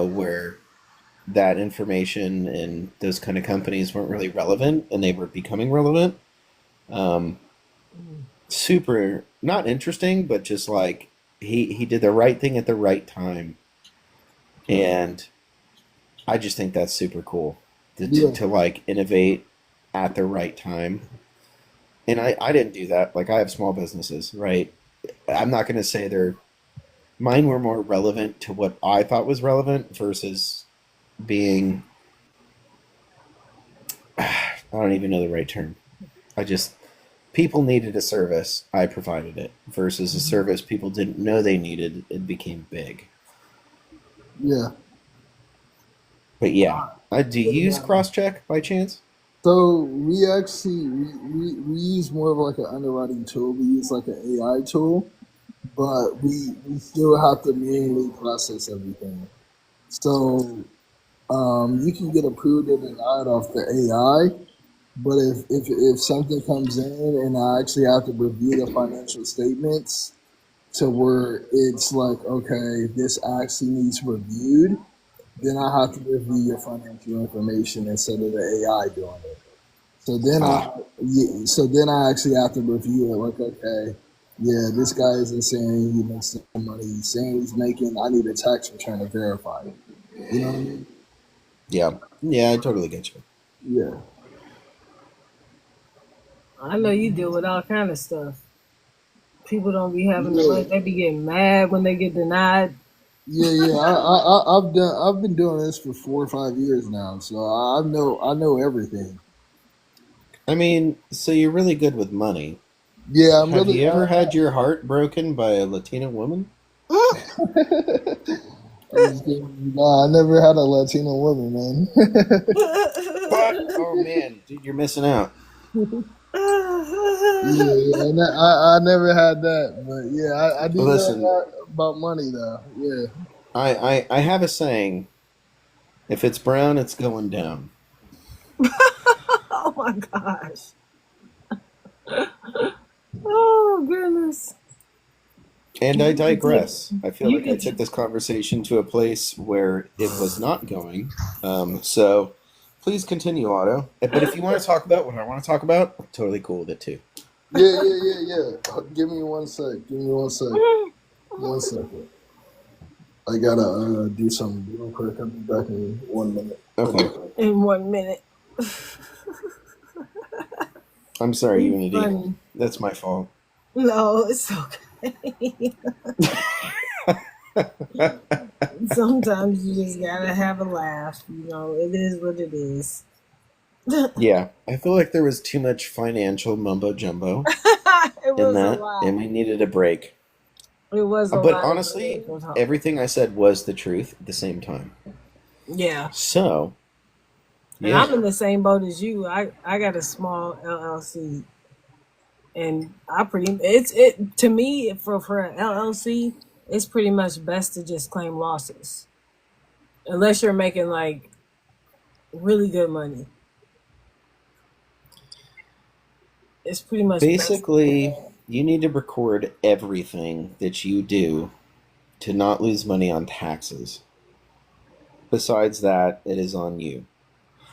where that information and those kind of companies weren't really relevant, and they were becoming relevant. Um, Super not interesting, but just like he did the right thing at the right time. And I just think that's super cool Yeah. to like innovate at the right time. And I didn't do that. Like I have small businesses, right? I'm not going to say mine were more relevant to what I thought was relevant versus being, I don't even know the right term. I just, people needed a service, I provided it versus a service people didn't know they needed. It became big. Yeah. But yeah, do you use CrossCheck by chance? So we actually we use more of like an underwriting tool. We use like an AI tool, but we still have to manually process everything. So you can get approved or denied off the AI, but if something comes in and I actually have to review the financial statements to where it's like, okay, this actually needs reviewed, then I have to review your financial information instead of the AI doing it. So then Ah, so then I actually have to review it. Like, okay, yeah, this guy isn't saying he makes the money. He's saying he's making. I need a tax return to verify it. You know what I mean? yeah. Yeah, I totally get you. Yeah, I know you deal with all kind of stuff. People don't be having the money. yeah, They be getting mad when they get denied. yeah. I've been doing this for 4 or 5 years now, so I know everything. I mean, so you're really good with money. Yeah, I'm Have really. you ever had your heart broken by a Latina woman? I'm just kidding. Nah, I never had a Latino woman, man. What? Oh man, dude, you're missing out. Yeah, yeah, I never had that, but yeah, I do know a Listen, lot about money though. Yeah, I have a saying: if it's brown, it's going down. Oh my gosh. Oh goodness. And I You can take digress. I feel you like I can took t- this conversation to a place where it was not going. So please continue, Otto. But if you want to talk about what I want to talk about, I'm totally cool with it too. yeah. Give me one sec. Give me one sec. 1 second. I gotta do something real quick. I'll be back in 1 minute. Okay. in 1 minute. I'm sorry, You Unity. funny. That's my fault. No, it's okay. Sometimes you just gotta have a laugh. You know, it is what it is. Yeah, I feel like there was too much financial mumbo jumbo It in was a that, lot. and we needed a break. It was a But lot of honestly, financial talk. everything I said was the truth at the same time. Yeah. So, And I'm yeah. in the same boat as you. I got a small LLC, and I pretty it to me for an LLC, it's pretty much best to just claim losses unless you're making like really good money. It's pretty much best. Basically, you need to record everything that you do to not lose money on taxes. Besides that, it is on you,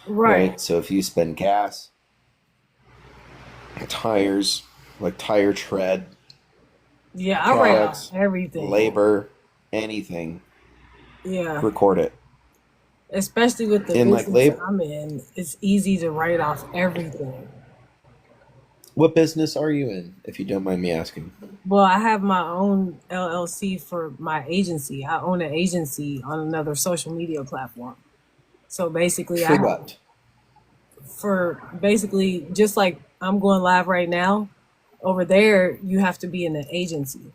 Right. right? So if you spend gas, tires, like tire tread, Yeah, I write off products, everything. labor, anything, Yeah. record it. Especially with the And like business labor, I'm in, it's easy to write off everything. what business are you in, if you don't mind me asking? Well, I have my own LLC for my agency. I own an agency on another social media platform. So basically, I For have what? for basically just like I'm going live right now. Over there, you have to be in an agency.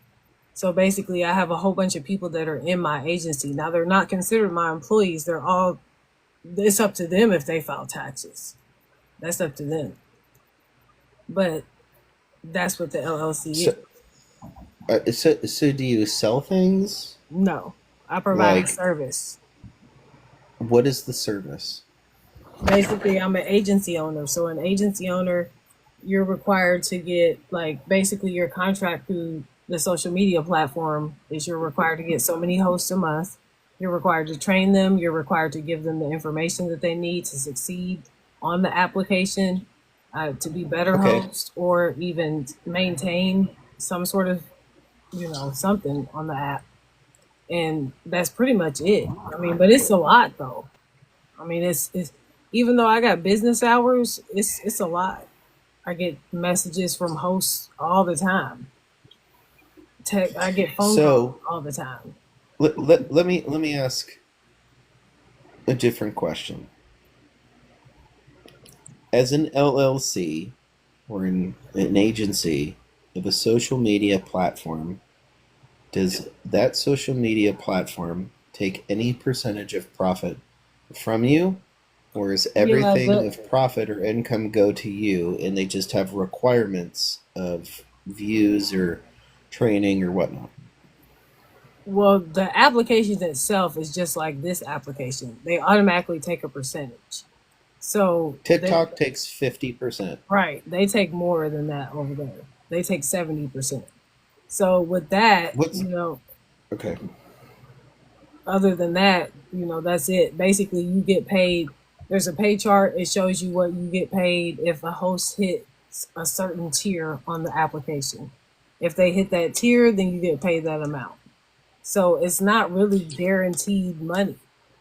So basically, I have a whole bunch of people that are in my agency. Now they're not considered my employees. They're all. It's up to them if they file taxes. That's up to them. But that's what the LLC is. So, so do you sell things? No, I provide a Like, service. what is the service? Basically, I'm an agency owner. So an agency owner, you're required to get like basically your contract through the social media platform is you're required to get so many hosts a month. You're required to train them. You're required to give them the information that they need to succeed on the application, to be better Okay. hosts, or even maintain some sort of something on the app. and that's pretty much it. I mean, but it's a lot though. I mean, it's even though I got business hours, it's a lot. I get messages from hosts all the time. I get phone calls So all the time. let me ask a different question. As an LLC or an agency of a social media platform, does that social media platform take any percentage of profit from you? Or is Yeah, everything of profit or income go to you and they just have requirements of views or training or whatnot? well, the application itself is just like this application. They automatically take a percentage. So they TikTok takes 50%. right, they take more than that over there. They take 70%. So with that, What's okay? other than that, that's it. Basically, you get paid. There's a pay chart. It shows you what you get paid if a host hits a certain tier on the application. If they hit that tier, then you get paid that amount. So it's not really guaranteed money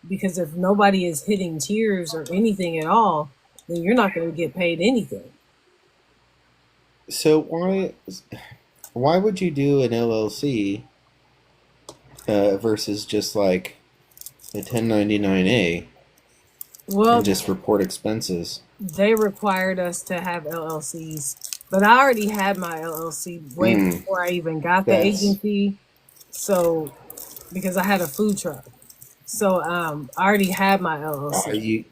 because if nobody is hitting tiers or anything at all, then you're not going to get paid anything. So why would you do an LLC versus just like a 1099A and Well, just report expenses? they required us to have LLCs, but I already had my LLC way Mm, before I even got the that's agency. So because I had a food truck, so I already had my LLC. you.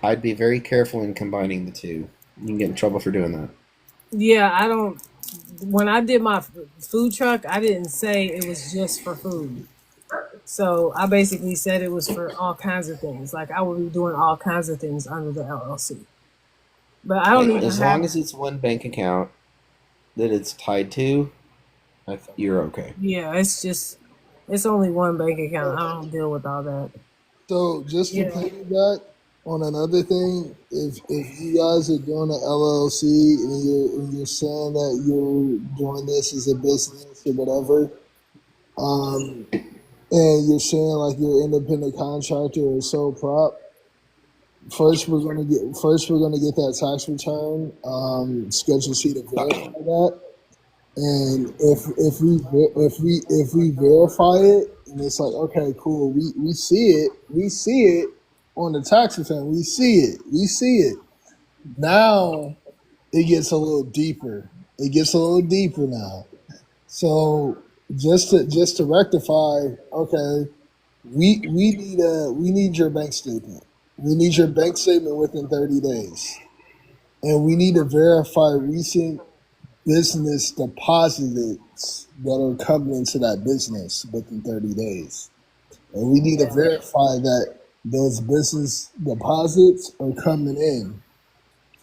I'd be very careful in combining the two. You can get in trouble for doing that. Yeah, I don't. When I did my food truck, I didn't say it was just for food. So I basically said it was for all kinds of things. Like I would be doing all kinds of things under the LLC. But I don't even As long have. as it's one bank account that it's tied to, you're okay. Yeah, it's only one bank account. I don't deal with all that. So just to Yeah, piggyback on another thing, if you guys are doing an LLC and you're saying that you're doing this as a business or whatever, um, and you're saying like you're an independent contractor or sole prop, first we're gonna get that tax return schedule C to verify that. And if we verify it and it's like okay cool we see it on the tax return we see it now it gets a little deeper now so just to rectify okay we need your bank statement within 30 days and we need to verify recent business deposits that are coming into that business within 30 days. And we need to yeah, verify that those business deposits are coming in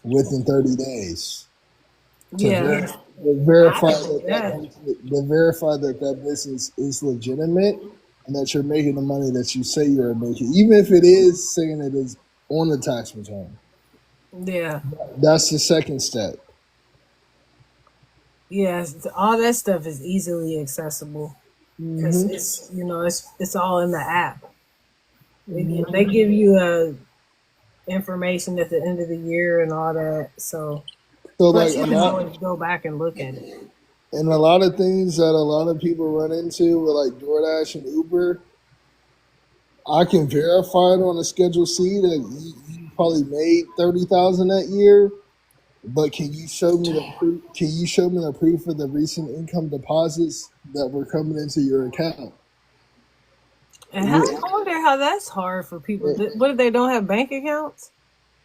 within 30 days to, yeah. to I verify can do that. that business is legitimate and that you're making the money that you say you're making, even if it is saying it is on the tax return. Yeah, That's the second step. yeah. All that stuff is easily accessible because hmm it's all in the app. They give you information at the end of the year and all that. So So like plus a you can lot always go back and look at it. and a lot of things that a lot of people run into with like DoorDash and Uber, I can verify it on a Schedule C that you probably made 30,000 that year. But can you show me the proof? Can you show me the proof of the recent income deposits that were coming into your account? And I wonder how that's hard for people. What if they don't have bank accounts?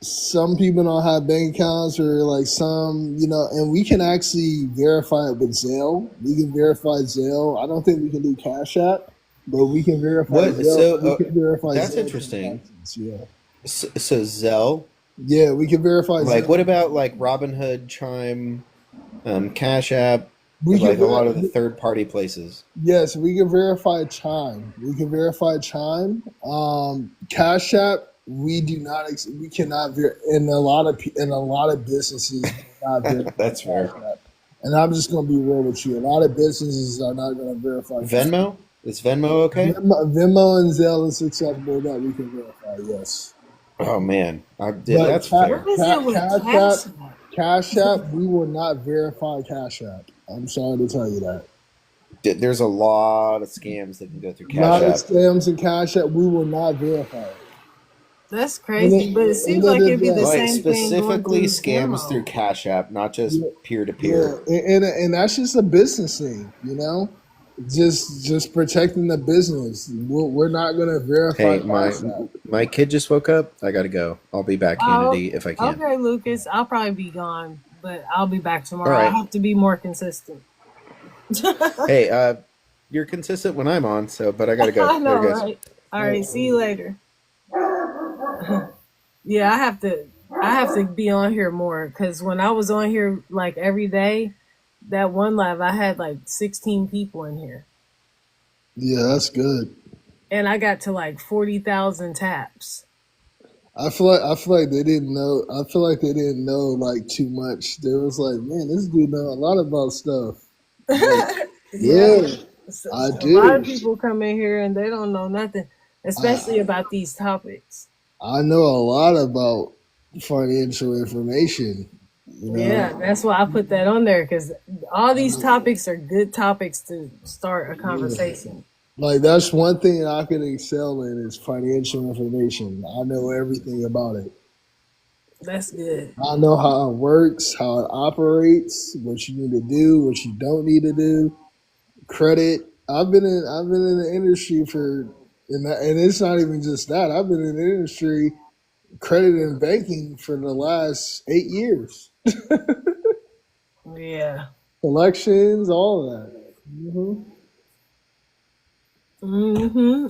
Some people don't have bank accounts, or like some, and we can actually verify it with Zelle. We can verify Zelle. I don't think we can do Cash App, but we can verify What? Zelle. So We can verify that's Zelle interesting. transactions. Yeah. So Zelle, Yeah, we can verify like, what Zelle. about like Robinhood, Chime, Cash App, We can like a lot ver- of the third-party places? yes, we can verify Chime. We can verify Chime. Cash App, we do not. We cannot in a lot of businesses do not verify That's Cash fair. App. And I'm just going to be real with you. A lot of businesses are not going to verify Cash. Venmo? Is Venmo okay? Venmo and Zelle is acceptable that we can verify. Yes, Oh man, but that's fair. What is it with Cash App? Cash App, we will not verify Cash App. I'm sorry to tell you that. There's a lot of scams that can go through A Cash lot of App. scams in Cash App, we will not verify it. That's And crazy, but it seems like it'd be the Like same thing going specifically through scams through Venmo. Cash App, not just yeah, peer to yeah, peer. and that's just a business thing, you know. Just protecting the business. We're not gonna verify Hey, Cash App. my kid just woke up. I gotta go. I'll be back, Oh, Kennedy, if I can. okay, Lucas. I'll probably be gone, but I'll be back All tomorrow. I right. have to be more consistent. Hey, you're consistent when I'm on, so but I gotta go. I Later, know, guys. right? All right, see you later. Yeah, I have to be on here more because when I was on here like every day, that one live I had like 16 people in here, Yeah, that's good. and I got to like 40,000 taps. I feel like they didn't know. I feel like they didn't know like too much. They was like, man, this dude know a lot about stuff. Like, Yeah, yeah, I a lot of do. people come in here and they don't know nothing, especially I about these topics. I know a lot about financial information. You Yeah, know, that's why I put that on there because all these topics are good topics to start a yeah. conversation. Like that's one thing I could excel in is financial information. I know everything about it. That's good. I know how it works, how it operates, what you need to do, what you don't need to do. Credit. I've been in the industry for and it's not even just that. I've been in the industry credit and banking for the last 8 years. Yeah. Collections, all of that.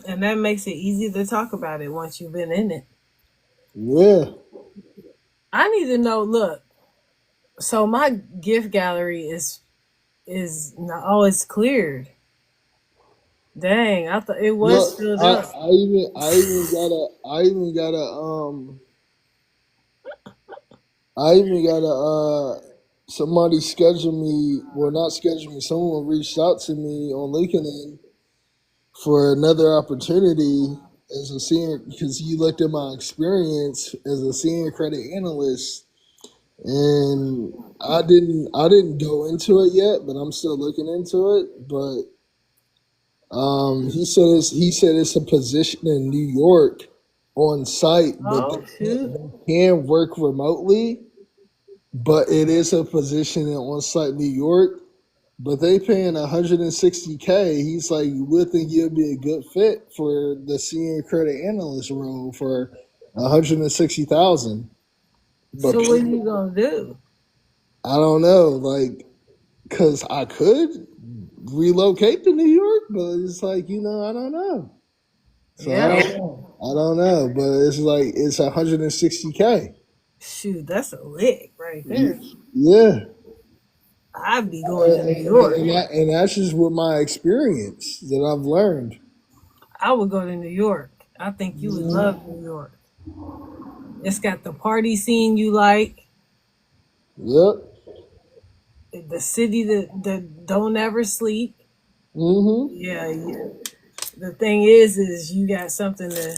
And that makes it easy to talk about it once you've been in it. Yeah. I need to know. Look, so my gift gallery is not, oh, it's cleared. Dang, I thought it was Look, filled up. I even got a somebody scheduled me, well not scheduled me, someone reached out to me on LinkedIn for another opportunity as a senior because he looked at my experience as a senior credit analyst and I didn't go into it yet, but I'm still looking into it. But he said it's a position in New York on site, but Oh shoot. they can work remotely. But it is a position in on site New York. But they paying 160K. He's like, we think you'll be a good fit for the senior credit analyst role for 160,000. But So what are people, you gonna do? I don't know, like, cause I could relocate to New York, but it's like I don't know. So Yeah. I don't know, but it's like it's 160K. Shoot, that's a lick right there. Yeah, I'd be going to New York. and that's just with my experience that I've learned. I would go to New York. I think you would love New York. It's got the party scene you like, Yep. the city that don't ever sleep. Mm-hmm. Yeah, yeah. The thing is you got something to.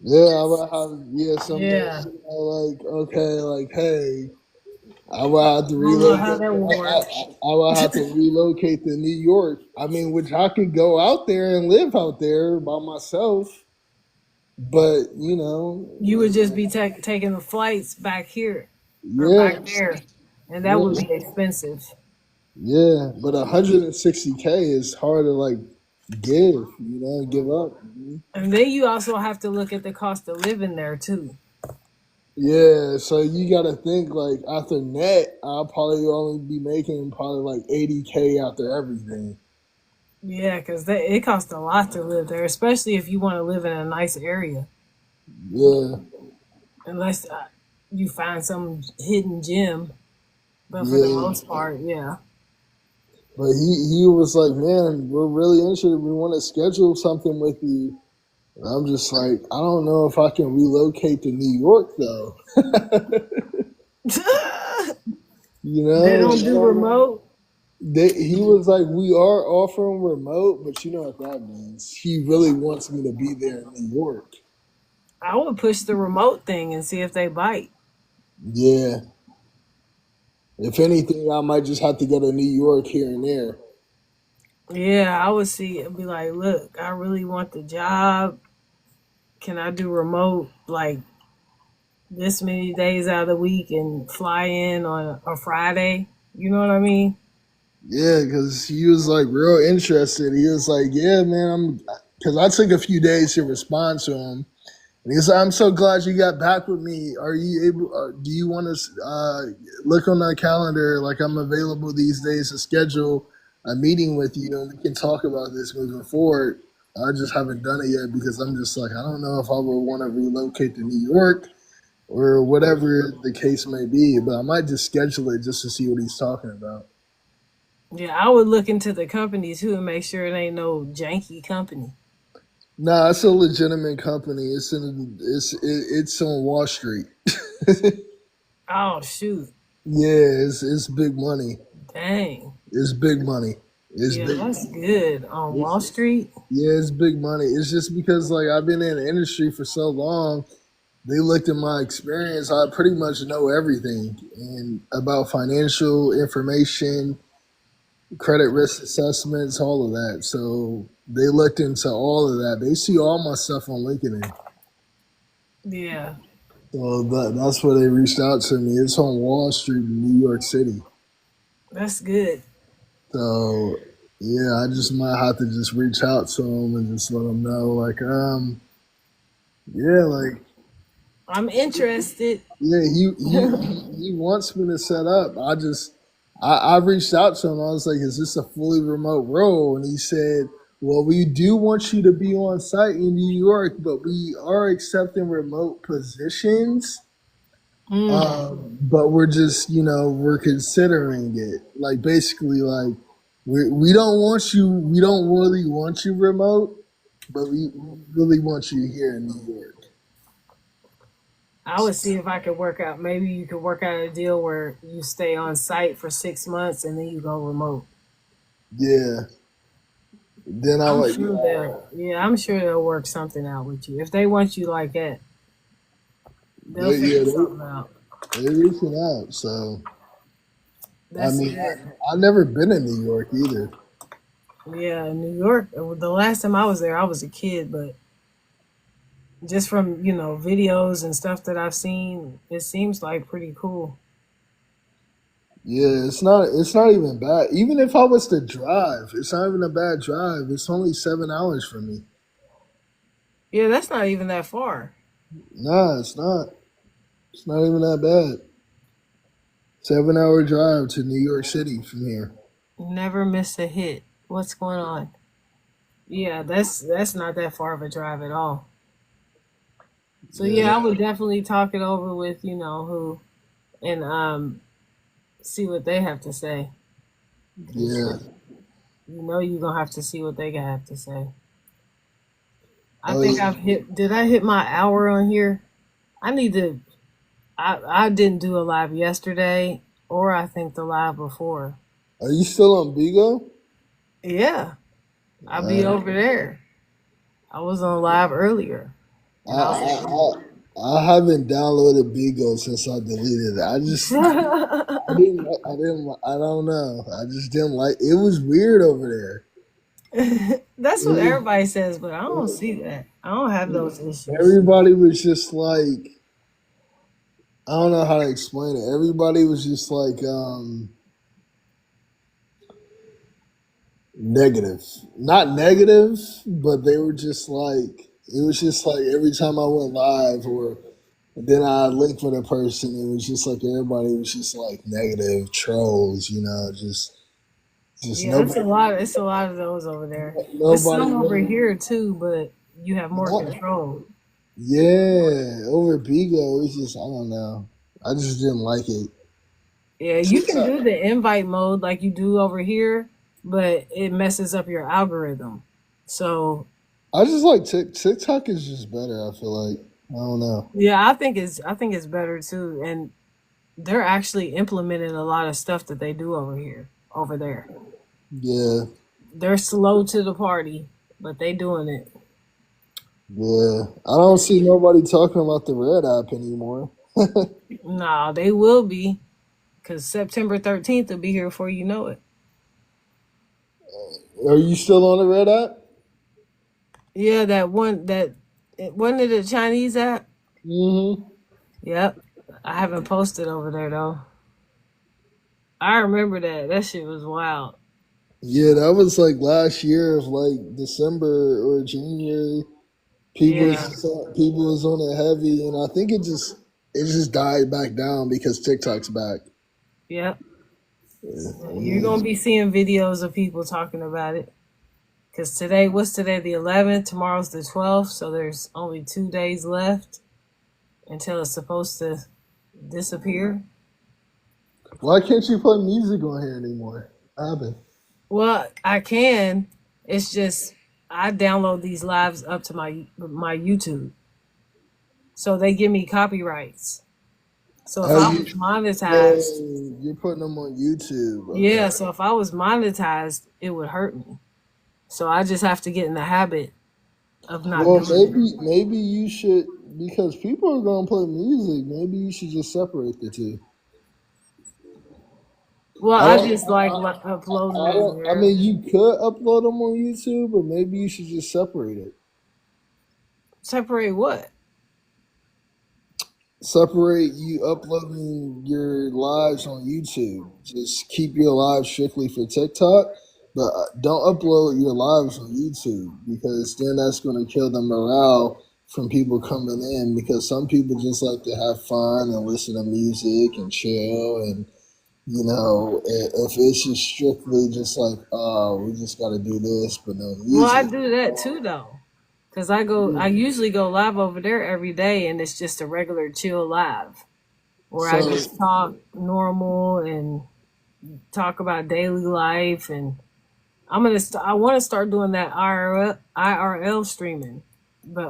Yeah, I would have something Yeah, like okay, like hey, I would have to I don't know how relocate. that will work. I would have to relocate to New York. I mean, which I could go out there and live out there by myself, but You would just be taking the flights back here or yeah, back there, and that would yeah, be expensive. yeah. But 160K is hard to like give up. And then you also have to look at the cost of living there too. Yeah, so you got to think like after net, I'll probably only be making probably like 80K after everything. Yeah, because it costs a lot to live there, especially if you want to live in a nice area. Yeah, Unless you find some hidden gem, but for the yeah. most part, yeah. But he was like, man, we're really interested. We want to schedule something with you. And I'm just like, I don't know if I can relocate to New York though. They don't So do remote. he was like, we are offering remote, but you know what that means. He really wants me to be there in New York. I would push the remote thing and see if they bite. Yeah. If anything, I might just have to go to New York here and there. Yeah, I would see it. Be like, look, I really want the job. Can I do remote like this many days out of the week and fly in on a Friday? You know what I mean? Yeah, because he was like real interested. He was like, yeah, man, because I took a few days to respond to him. And he's like, I'm so glad you got back with me. Are you able, do you want to look on the calendar? Like, I'm available these days to schedule a meeting with you and we can talk about this moving forward. I just haven't done it yet because I'm just like, I don't know if I would want to relocate to New York or whatever the case may be, but I might just schedule it just to see what he's talking about. Yeah, I would look into the company too and make sure it ain't no janky company. Nah, it's a legitimate company. It's on Wall Street. Oh shoot. Yeah, it's big money. Dang. It's big money. It's Yeah, big. that's good. On Wall It's, Street? yeah, it's big money. It's just because like I've been in the industry for so long. They looked at my experience. I pretty much know everything and about financial information, credit risk assessments, all of that. So they looked into all of that. They see all my stuff on LinkedIn. Yeah. So that's where they reached out to me. It's on Wall Street in New York City. That's good. So yeah, I just might have to just reach out to them and just let them know, like, yeah, like, I'm interested. yeah, he wants me to set up. I reached out to him. I was like, is this a fully remote role? And he said, well, we do want you to be on site in New York, but we are accepting remote positions. Mm. But we're just, we're considering it. Like basically, like we don't want you. We don't really want you remote, but we really want you here in New York. I would see if I could work out. Maybe you could work out a deal where you stay on site for 6 months and then you go remote. Yeah. Then I I'm like, sure they'll. Yeah, I'm sure they'll work something out with you. If they want you like that, they'll yeah, figure something out. they reaching out. So I That's mean, good. I never been in New York either. Yeah, New York. The last time I was there, I was a kid, but just from videos and stuff that I've seen, it seems like pretty cool. Yeah, it's not even bad. Even if I was to drive, it's not even a bad drive. It's only 7 hours for me. Yeah, that's not even that far. Nah, it's not. It's not even that bad. 7 hour drive to New York City from here. Never miss a hit. What's going on? Yeah, that's not that far of a drive at all. So Yeah, yeah, I would definitely talk it over with who and see what they have to say. 'Cause yeah. you're gonna have to see what they have to say. I Oh, think yeah. I've hit. Did I hit my hour on here? I need to. I didn't do a live yesterday, or I think the live before. Are you still on Bigo? Yeah, I'll be Uh, over there. I was on live earlier, I, and I was I I haven't downloaded Bigo since I deleted it. I don't know. I just didn't like. It was weird over there. That's what It everybody says, but I don't see that. I don't have those issues. Everybody was just like, I don't know how to explain it. Everybody was just like negative. Not negative, but they were just like, it was just like every time I went live or then I linked with a person, it was just like everybody was just like negative trolls, just Yeah, it's a nobody, lot. It's a lot of those over there. It's nobody some over really. here too, but you have more control. Yeah, over Bigo, it's just, I don't know. I just didn't like it. Yeah, you can TikTok, do the invite mode like you do over here, but it messes up your algorithm. So I just like TikTok is just better. I feel like I don't know. yeah, I think it's better too, and they're actually implementing a lot of stuff that they do over here. over there. Yeah, They're slow to the party, but they doing it. yeah. I don't see nobody talking about the red app anymore. Nah, they will be, because September 13th will be here before you know it. Are you still on the red app? Yeah, that one, wasn't it a Chinese app? Mm-hmm. Yep. I haven't posted over there though. I remember that. That shit was wild. Yeah, that was like last year of like December or January. Yeah. People was on it heavy, and I think it just died back down because TikTok's back. Yep. You're Yeah. gonna be seeing videos of people talking about it. Cause today, what's today? The 11th. Tomorrow's the 12th. So there's only 2 days left until it's supposed to disappear. Why can't you play music on here anymore? What happened? Well, I can. It's just I download these lives up to my YouTube, so they give me copyrights. So if Oh, I you, was monetized, you're putting them on YouTube. yeah. Okay. So if I was monetized, it would hurt me. So I just have to get in the habit of not Well, doing it. maybe you should because people are gonna play music. Maybe you should just separate the two. Well, I I don't. just like uploading I it don't. I there. mean, you could upload them on YouTube, but maybe you should just separate it. Separate what? Separate you uploading your lives on YouTube. Just keep your lives strictly for TikTok, but don't upload your lives on YouTube because then that's going to kill the morale from people coming in. Because some people just like to have fun and listen to music and chill, and if it's just strictly just like, oh, we just got to do this, but no Well, I music. do that too though, cause I usually go live over there every day, and it's just a regular chill live where I So just talk normal and talk about daily life, and I want to start doing that IRL streaming, but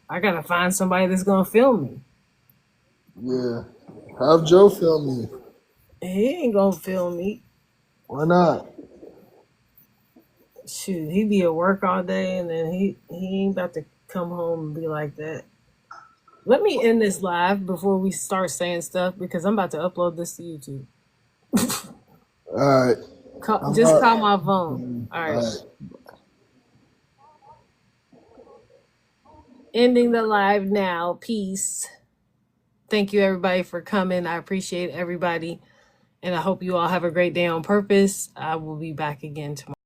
I gotta find somebody that's gonna film me. yeah, have Joe film me. He ain't gonna film me. Why not? Shoot, he be at work all day, and then he ain't about to come home and be like that. Let me end this live before we start saying stuff because I'm about to upload this to YouTube. All right. I'm Just not. call my phone. All All right. right. Ending the live now. Peace. Thank you, everybody, for coming. I appreciate everybody. And I hope you all have a great day on purpose. I will be back again tomorrow.